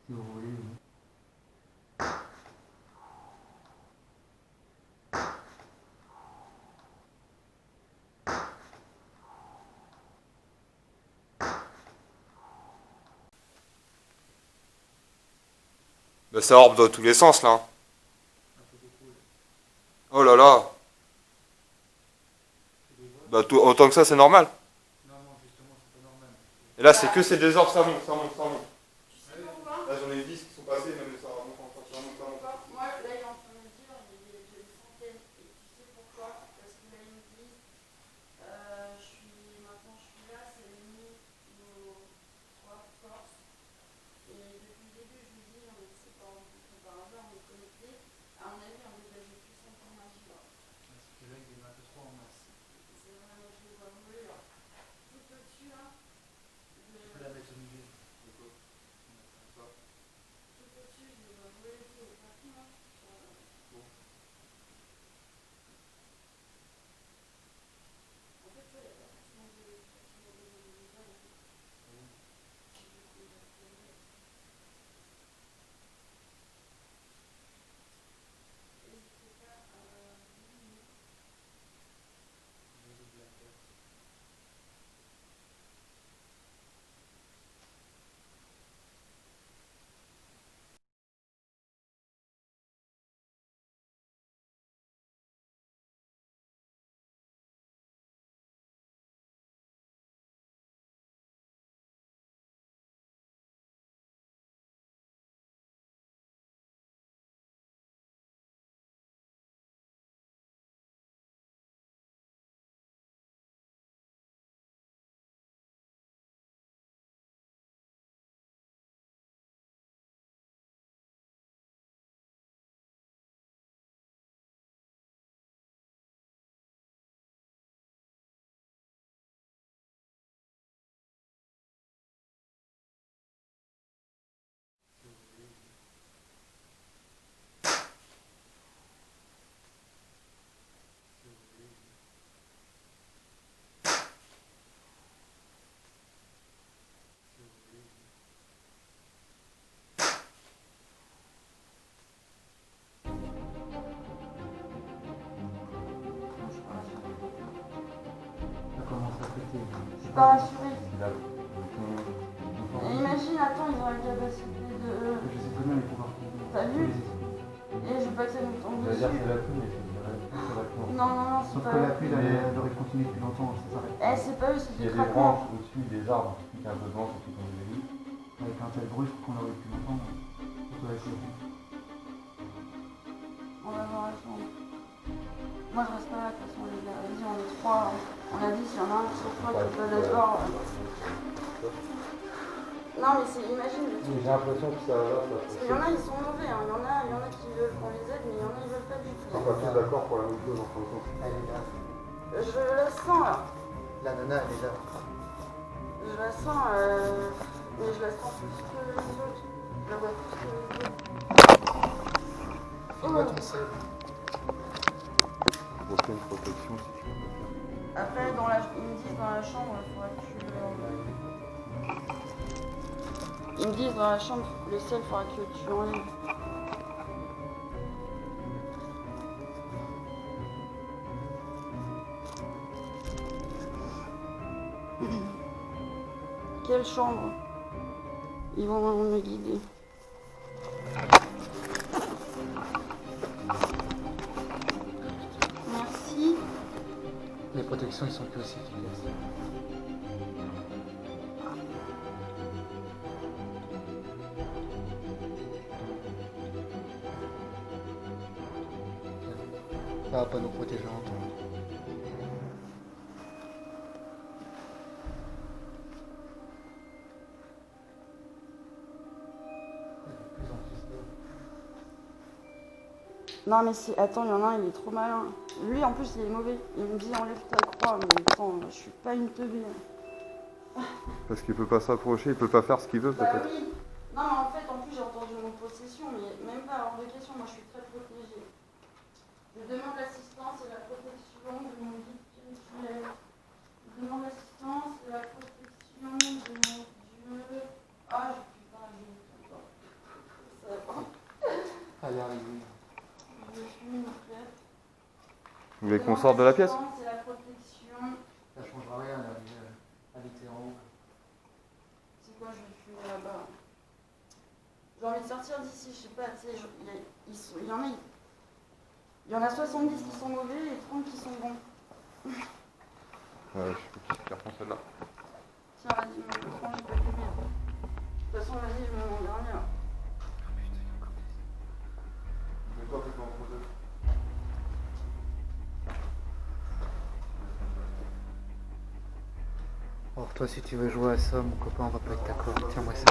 Si vous voulez, oui. Bah, ça orbe dans tous les sens là. Oh là là. Bah autant que ça c'est normal. Non, non, justement, c'est pas normal. Et là c'est que ces désordres, ça monte, ça monte, ça monte. Tu sais pourquoi? Là j'en ai 10 qui sont passés, même ça remonte encore, ça monte, ça monte. Moi, là, il est en train de me dire, j'ai une centaine. Et tu sais pourquoi? Parce que là, il me dit, maintenant je suis là, c'est l'ennemi nos trois forces. Et depuis le début, je lui dis, on ne s'est pas rencontrés par hasard, on est connectés. À mon avis, on dégageait plus d'informations là. Parce que là, il est 23 en masse. C'est vraiment, je les vois voler là. Tout au-dessus là. Tu peux la mettre au milieu. Je suis pas rassurée. Il a. Et imagine, attends, ils ont la capacité de. Je sais très bien les pouvoirs qu'ils ont. T'as vu? Et je veux pas que ça nous tombe Je vais dire dessus. c'est la pluie, mais je dirais que c'est la pluie. Non, non, non, c'est Sauf pas que eux. la pluie, elle aurait continué depuis longtemps, ça s'arrête. Eh, c'est pas eux, c'est Il y des a des craquements. branches au-dessus des arbres qui piquent un peu de vent, qui tombent des lits. Avec un tel bruit, je crois qu'on l'aurait depuis longtemps. On peut essayer. On va voir la chambre. Moi, je reste pas là, de toute façon, les gars. Vas-y, on est trois. On a dit, s'il y en a un sur toi qui est pas d'accord. Non, mais c'est, imagine le truc. J'ai l'impression que ça va, ça Parce qu'il y en a, ils sont mauvais. Hein. Il y en a qui veulent qu'on les aide, mais il y en a, ils veulent pas du tout. On n'est pas tous d'accord pour la même chose en fin de compte. Elle est là. Je la sens, là. La nana, elle est là. Je la sens, mais je la sens plus que les autres. Je la vois plus que les autres. Fais-moi ton sel. On fait une protection si tu veux. Après, ils me disent dans la chambre, il faudra que tu Ils me disent dans la chambre, le sel, il faudra que tu enlèves. Quelle chambre? Ils vont me guider. Merci. Les protections, ils sont plus aussi efficaces. Ça va pas nous protéger longtemps. Non mais si, attends, il y en a un, il est trop malin. Lui en plus il est mauvais. Il me dit enlève ta croix, mais attends, je suis pas une teubée. Parce qu'il peut pas s'approcher, il peut pas faire ce qu'il veut Bah peut-être. oui. Non mais en fait, en plus j'ai entendu mon possession, mais même pas hors de question, moi je suis très protégée. Je demande l'assistance et la protection de mon guide spirituel. Je demande l'assistance et la protection de mon Dieu. Ah, putain, ça va. Elle est arrivée. Je suis une frère. Vous voulez qu'on sorte de la pièce? C'est la protection. Ça changera rien, elle est arrivée. Elle était en haut. C'est quoi, je vais fumer là-bas? J'ai envie de sortir d'ici, je sais pas, tu sais, il y en a 70 qui sont mauvais et 30 qui sont bons. Je peux faire celle-là. Tiens, vas-y, me prends, je peux fumer. De toute façon, vas-y, je me mets en dernier. Mais toi, plutôt entre deux. Alors toi, si tu veux jouer à ça, mon copain, on va pas être d'accord. Tiens-moi ça.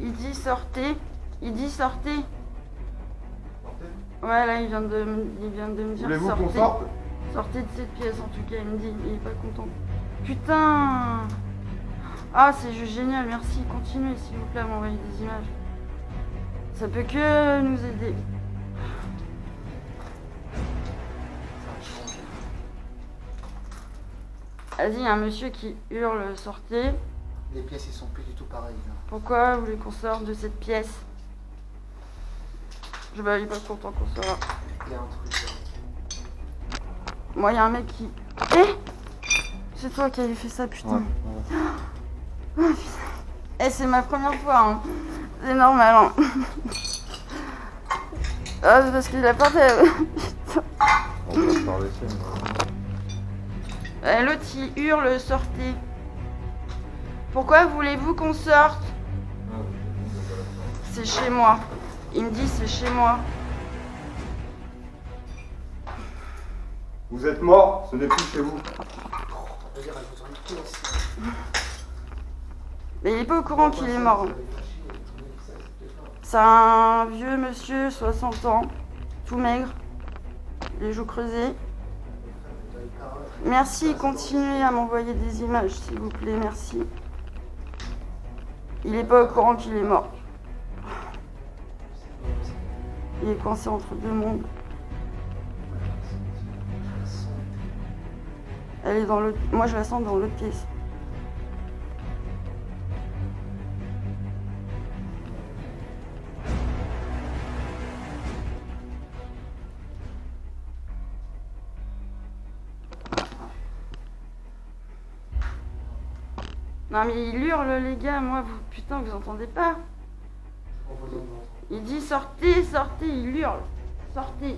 Il dit sortez. Il dit sortez. Sortez. Ouais, là, il vient de me dire Voulez-vous sortez. qu'on sorte? Sortez de cette pièce, en tout cas, il me dit. Il est pas content. Putain! Ah, c'est juste génial, merci. Continuez, s'il vous plaît, à m'envoyer des images. Ça peut que nous aider. Vas-y, il y a un monsieur qui hurle sortez. Les pièces, ils sont plus du tout pareilles. Là. Pourquoi vous voulez qu'on sorte de cette pièce? Je vais pas content qu'on soit là. Il y a un truc là. Moi, il y a un mec qui... Eh! C'est toi qui avais fait ça, putain. Ouais. Oh, putain. Eh, c'est ma première fois, hein. C'est normal, hein. Ah, c'est parce que la porte, elle... Putain. On peut se parler ici. L'autre, il hurle, sortez. Pourquoi voulez-vous qu'on sorte? C'est chez moi. Il me dit, c'est chez moi. Vous êtes mort, ce n'est plus chez vous. Je veux dire, elle vous en une pièce. Mais il est pas au courant qu'il est mort. C'est un vieux monsieur, 60 ans, tout maigre, les joues creusées. Merci, continuez à m'envoyer des images, s'il vous plaît, merci. Il est pas au courant qu'il est mort. Il est coincé entre deux mondes. Elle est dans l'autre... Moi, je la sens dans l'autre pièce. Non mais il hurle les gars, moi vous putain vous entendez pas. Pas besoin de l'entendre. Il dit sortez, sortez, il hurle. Sortez.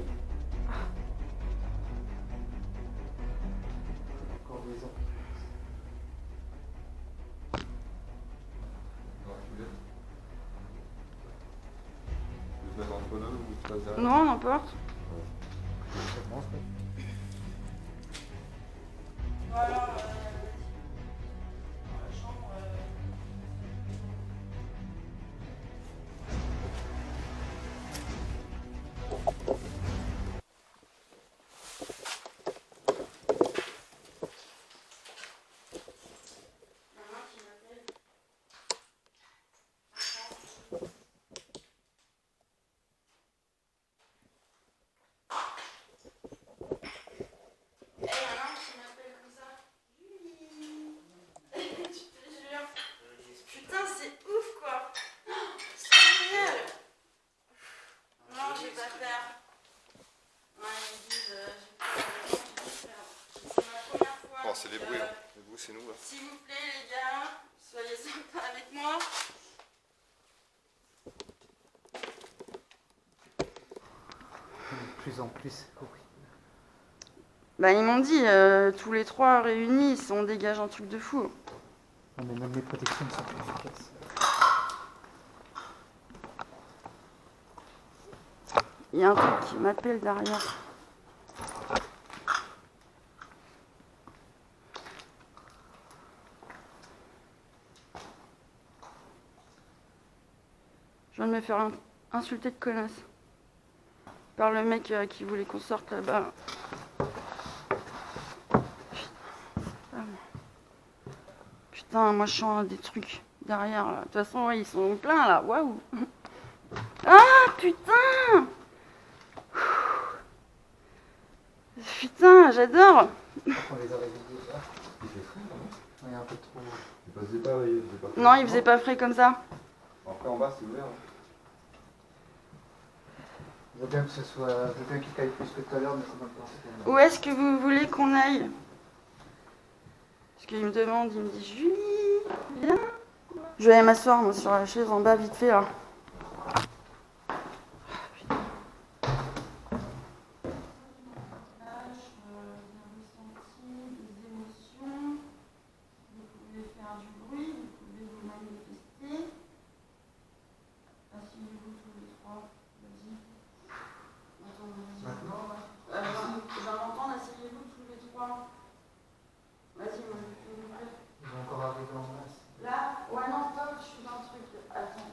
Encore des ans. Non, tu veux te mettre entre deux ou tu passes derrière? Non, n'importe. Ça commence, quoi. Voilà. Putain, c'est ouf quoi! C'est trop génial! Non, j'ai pas peur. Ouais, ils disent, j'ai peur. C'est ma première fois. Bon, c'est les donc, bruits, hein. Les bruits, c'est nous, là. S'il vous plaît, les gars, soyez sympas avec moi. De plus en plus horrible. Bah, ils m'ont dit, tous les trois réunis, on dégage un truc de fou. Non, mais même les protections ne sont plus efficaces. Il y a un truc qui m'appelle derrière. Je viens de me faire insulter de connasse. Par le mec qui voulait qu'on sorte là-bas. Putain, moi je sens des trucs derrière là. De toute façon, ouais, ils sont pleins là. Waouh! Ah putain! Putain, j'adore! On les a réveillés là. Il fait frais, non? Il y a un peu trop. C'est pas réveillé, c'est pas frais. Non, il faisait pas frais comme ça. Après, en bas, c'est ouvert. Hein. Je veux bien que ce soit. Je veux bien qu'il caille plus que tout à l'heure, mais c'est pas le temps. Où est-ce que vous voulez qu'on aille? Parce qu'il me demande, il me dit Julie, viens. Je vais aller m'asseoir moi sur la chaise en bas vite fait là. Ils vont encore arriver en masse. Là, ouais, non, stop, je suis dans le truc. Attends.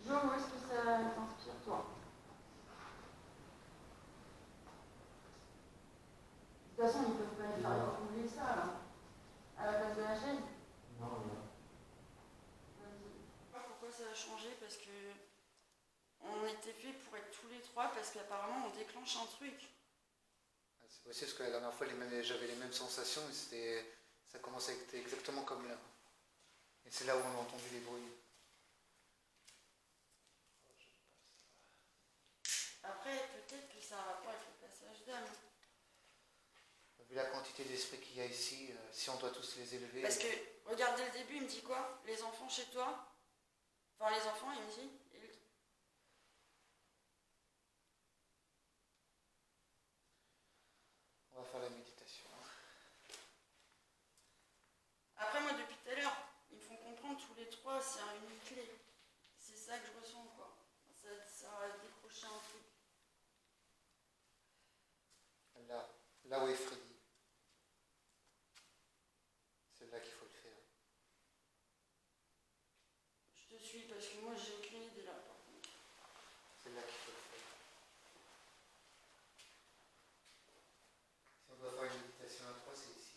Jo, où est-ce que ça t'inspire, toi? De toute façon, ils peuvent pas faire rouler ça, là. À la place de la chaise. Non, non. Pourquoi ça a changé? Parce que on était fait pour être tous les trois, parce qu'apparemment, on déclenche un truc. C'est possible parce que la dernière fois j'avais les mêmes sensations et ça commençait à être exactement comme là. Et c'est là où on a entendu les bruits. Après, peut-être que ça a rapport avec le passage d'âme. Vu la quantité d'esprits qu'il y a ici, si on doit tous les élever. Parce que, regardez le début, il me dit quoi? Les enfants chez toi? Enfin, les enfants, il me dit. On va faire la méditation. Après, moi, depuis tout à l'heure, ils me font comprendre tous les trois, c'est une clé. C'est ça que je ressens, quoi. Ça va décrocher un truc. Là où est Freddy. C'est là qu'il faut le faire. Je te suis parce que moi, j'ai aucune idée là, par contre. C'est là qu'il faut le faire. Si on doit faire une méditation à trois, c'est ici.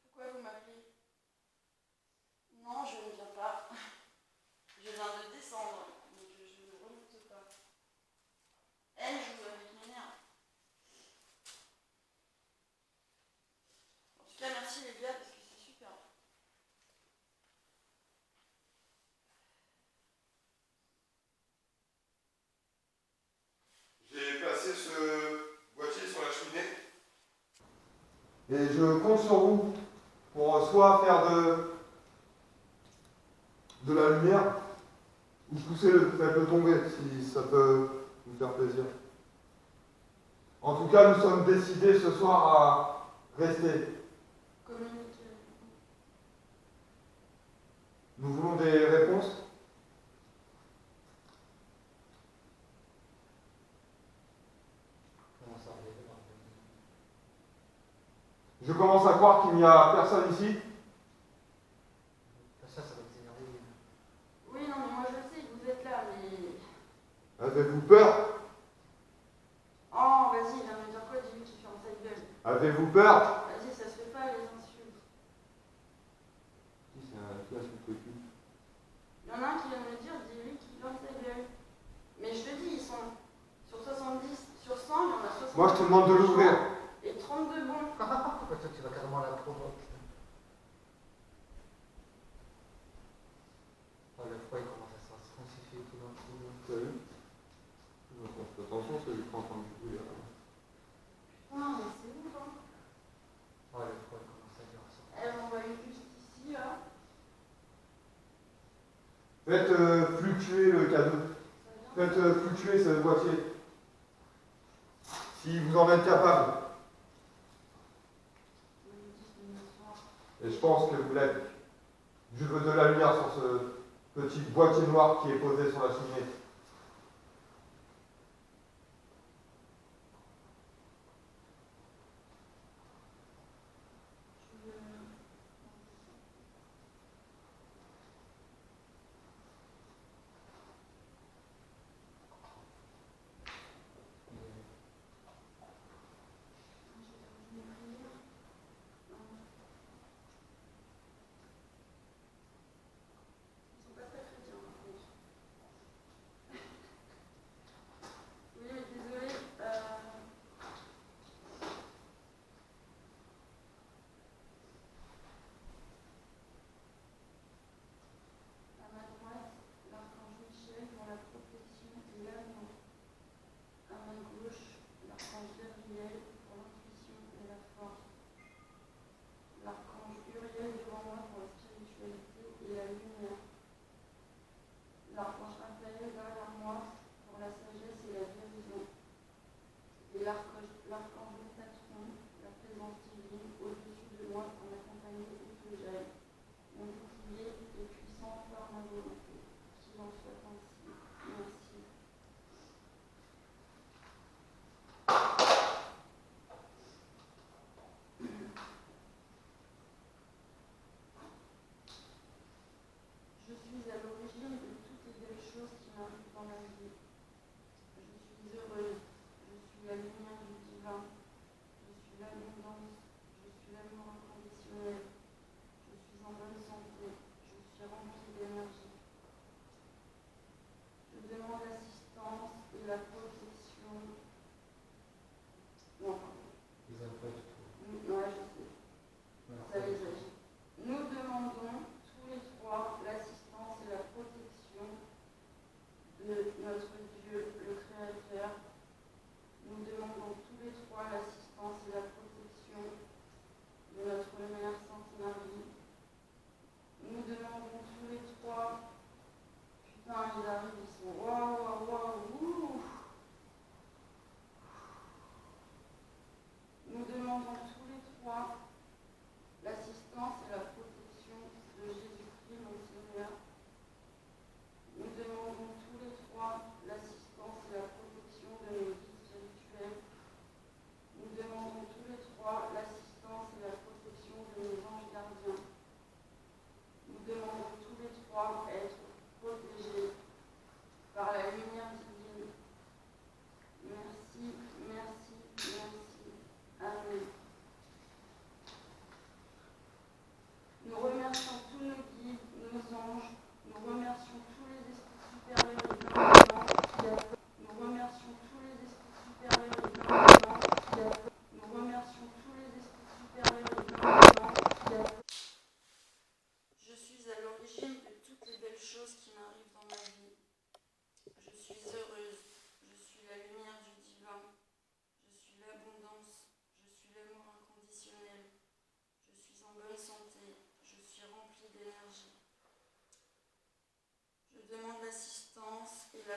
Pourquoi vous m'appelez? Non, je ne viens pas. Je viens de descendre, donc je ne remonte pas. Elle joue avec mes nerfs. En tout cas, merci les gars, parce que c'est super. J'ai placé ce boîtier sur la cheminée Et je compte sur vous pour soit faire de la lumière, ou faites-le tomber si ça peut vous faire plaisir. En tout cas, nous sommes décidés ce soir à rester. Communiquer. Nous voulons des réponses. Je commence à croire qu'il n'y a personne ici. Ça va t'énerver. Oui, non, mais moi je sais que vous êtes là, mais. Avez-vous peur? Oh, vas-y, viens me dire quoi, Jimmy, qui ferme sa gueule. Avez-vous peur? Vas-y, ça se fait pas, les insultes. Qui c'est un classe de cocu? Il y en a un qui vient de me dire, dis-lui qu'il ferme sa gueule. Mais je te dis, ils sont sur 70, sur 100, il y en a 70. Moi, je te demande de l'ouvrir. Et 32 bons. Toi, tu vas carrément la provoquer. Oh, le froid, il commence à s'intensifier tout d'un coup. T'as vu? Attention, ça lui prend un coup. Non, mais c'est ouf, hein. Oh, le froid, il commence à bien ressortir. Elle m'envoie une petite ici, là. Faites fluctuer le cadeau. Faites fluctuer ce boîtier. Si vous en êtes capable. Et je pense que vous l'êtes. Je veux de la lumière sur ce petit boîtier noir qui est posé sur la cheminée.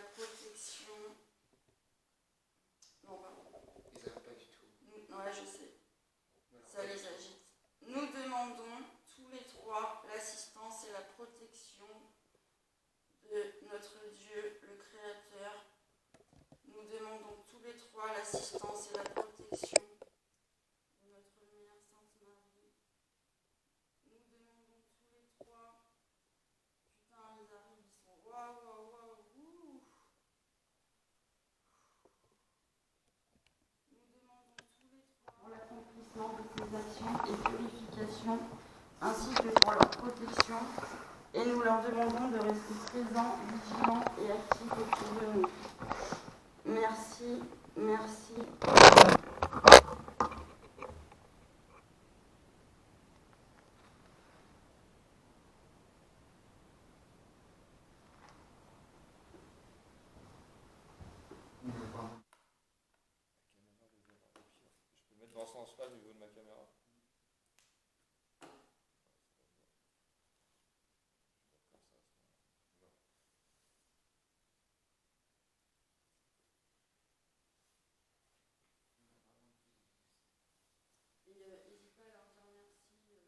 protection. Non, pardon. Ils n'aiment pas du tout. Ouais, je sais. Voilà. Ça les agite. Nous demandons tous les trois l'assistance et la protection de notre Dieu, le Créateur. Nous demandons tous les trois l'assistance et la protection de notre Mère Sainte Marie. Nous demandons tous les trois. Putain, ils arrivent, ils sont waouh, waouh, waouh, ouh. Nous demandons tous les trois pour l'accomplissement de ces actions et purification, ainsi que pour leur protection. Et nous leur demandons de rester présents, vigilants et actifs autour de nous. Merci, merci. Je peux mettre dans ce sens-là au niveau de ma caméra. N'hésite pas à leur dire merci.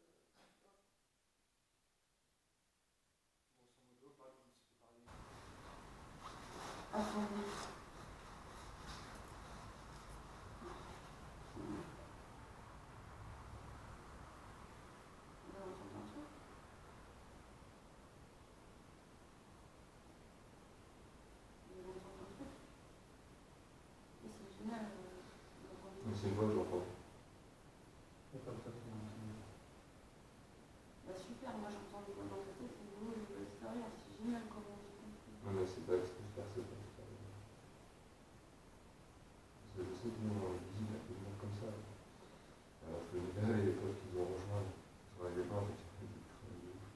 C'est moi, j'entends. Bah super, moi j'entends les voix dans ta tête et vous, les voix extérieures, c'est génial comment j'ai compris. Non, mais c'est pas extérieur, c'est pas extérieur. Parce que je sais que nous, on visite un peu de monde comme ça. Alors, je connais les potes qui ont rejoint, ils travaillaient pas, mais ils travaillaient de ouf.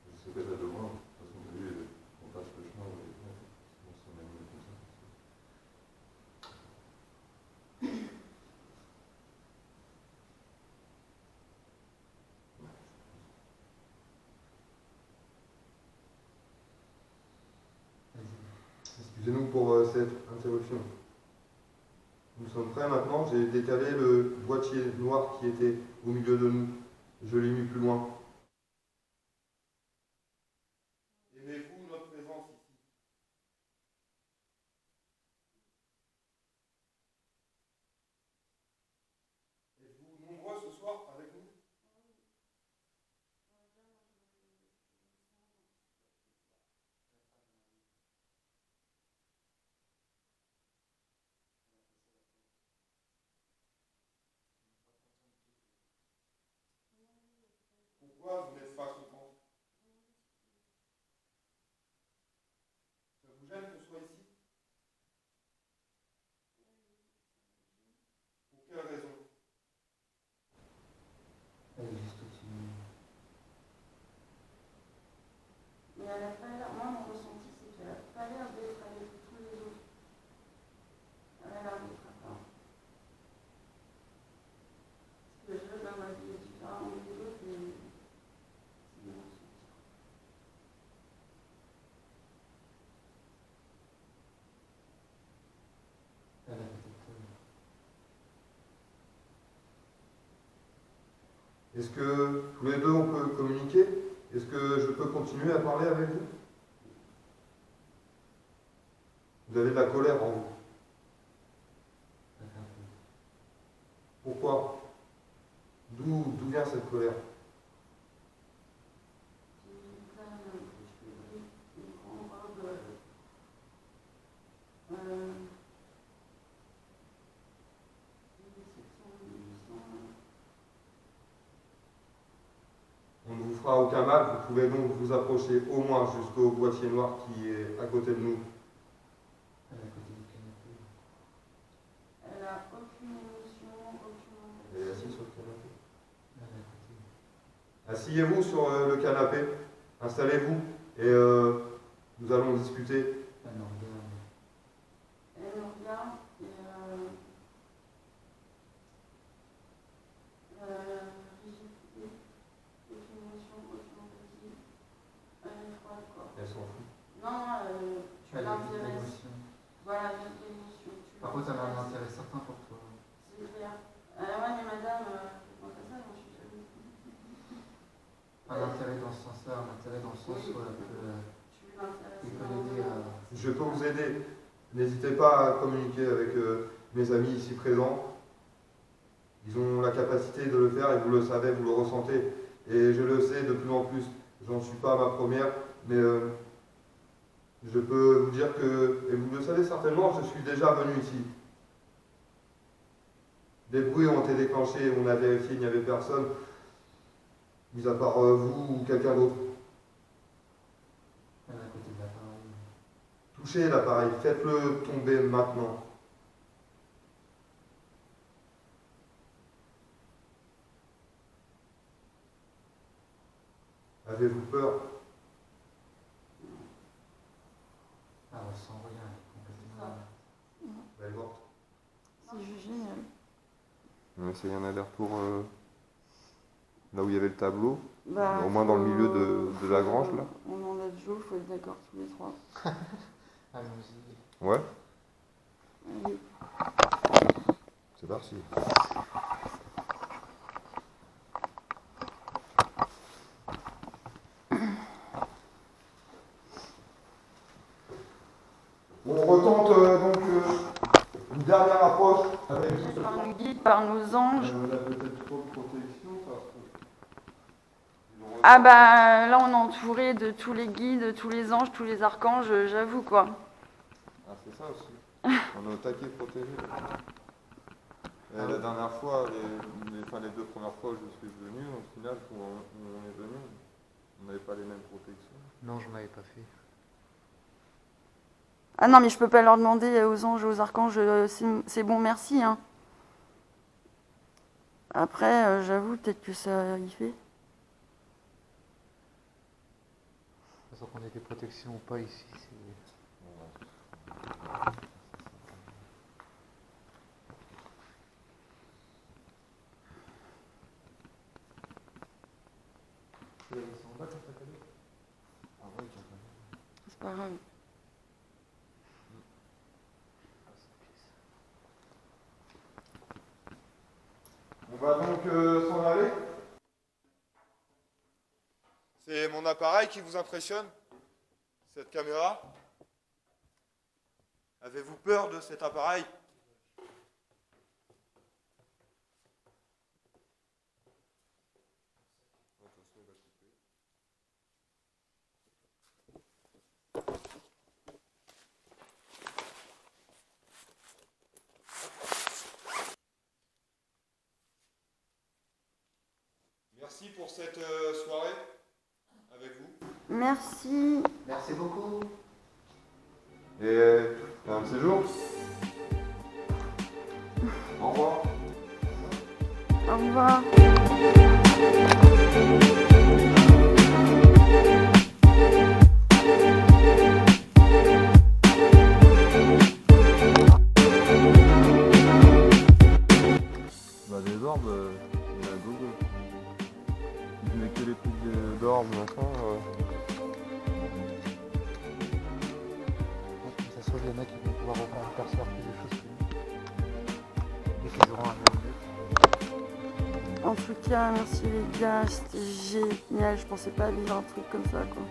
Je sais pas de loin, de toute façon, t'as vu, on passe le chemin, on est bon, on s'en est comme ça. Excusez-nous pour cette interruption. Nous sommes prêts maintenant. J'ai décalé le boîtier noir qui était au milieu de nous. Je l'ai mis plus loin. Aimez-vous notre présence ici? Êtes-vous nombreux ce soir avec nous? Pourquoi vous n'êtes pas contents? Ça vous gêne qu'on soit ici? Pour quelle raison? Elle est juste au-dessus de nous. Mais elle n'a pas l'air, moi mon ressenti c'est qu'elle n'a pas l'air d'être avec tous les autres. Elle a l'air d'être à part. Parce que je, dans ma vie, est différente des autres et c'est mon ressenti. Elle a peut-être. Est-ce que tous les deux on peut communiquer? Est-ce que je peux continuer à parler avec vous? Vous avez de la colère en vous. Pourquoi? D'où vient cette colère? J'ai une femme que je fais une grande robe. On ne vous fera aucun mal, vous pouvez donc vous approcher au moins jusqu'au boîtier noir qui est à côté de nous. Elle est à côté du canapé. Elle n'a aucune émotion, aucune. Elle est assise sur le canapé. Elle est à côté. Asseyez-vous sur le canapé, installez-vous et nous allons discuter. Elle nous regarde. Elle nous regarde et rigidité, aucune émotion, aucune empathie. Elle est froide quoi. Elle s'en fout. Non, tu as l'intéresse. ce sens-là, un intérêt dans le sens où Tu veux l'intéresser il peut dans l'aider à... Je peux vous aider. N'hésitez pas à communiquer avec mes amis ici présents. Ils ont la capacité de le faire et vous le savez, vous le ressentez. Et je le sais de plus en plus. J'en suis pas à ma première, mais je peux vous dire que, et vous le savez certainement, je suis déjà venu ici. Des bruits ont été déclenchés, on a vérifié, il n'y avait personne, mis à part vous ou quelqu'un d'autre. à côté de l'appareil. Touchez l'appareil, faites-le tomber maintenant. Avez-vous peur? Ah, on sent rien, complètement. Elle est morte. C'est juste génial. On a essayé un aller-retour là où il y avait le tableau, Bah, au moins dans le milieu de la grange là. On enlève Joe, il faut être d'accord tous les trois. Allons-y. Ouais, Allez. c'est parti. On retente donc une dernière approche avec Par nos guides, par nos anges. On a peut-être trop de protection parce que... Ah bah là on est entouré de tous les guides, tous les anges, tous les archanges, j'avoue quoi. Ah, c'est ça aussi. On est au taquet protégé. Et la dernière fois, les deux premières fois où je suis venu, au final, quand on est venu, on n'avait pas les mêmes protections. Non, je ne m'avais pas fait. Ah non mais je peux pas leur demander aux anges, aux archanges, c'est bon merci hein. Après j'avoue peut-être que ça y fait. De toute façon, qu'on ait des protections ou pas ici, c'est... C'est pas grave. On va donc s'en aller. C'est mon appareil qui vous impressionne? Cette caméra? Avez-vous peur de cet appareil? Merci pour cette soirée avec vous. Merci. Merci beaucoup. Et un de ces jours. Au revoir. Au revoir. Bah des orbes, il y a un gogo. Si je mets que les trucs d'orbes, machin. Ça se trouve, il y en a qui vont pouvoir percevoir plus de choses que nous. Et qu'ils auront un même but. En tout cas, merci les gars, c'était génial. Je pensais pas vivre un truc comme ça quoi.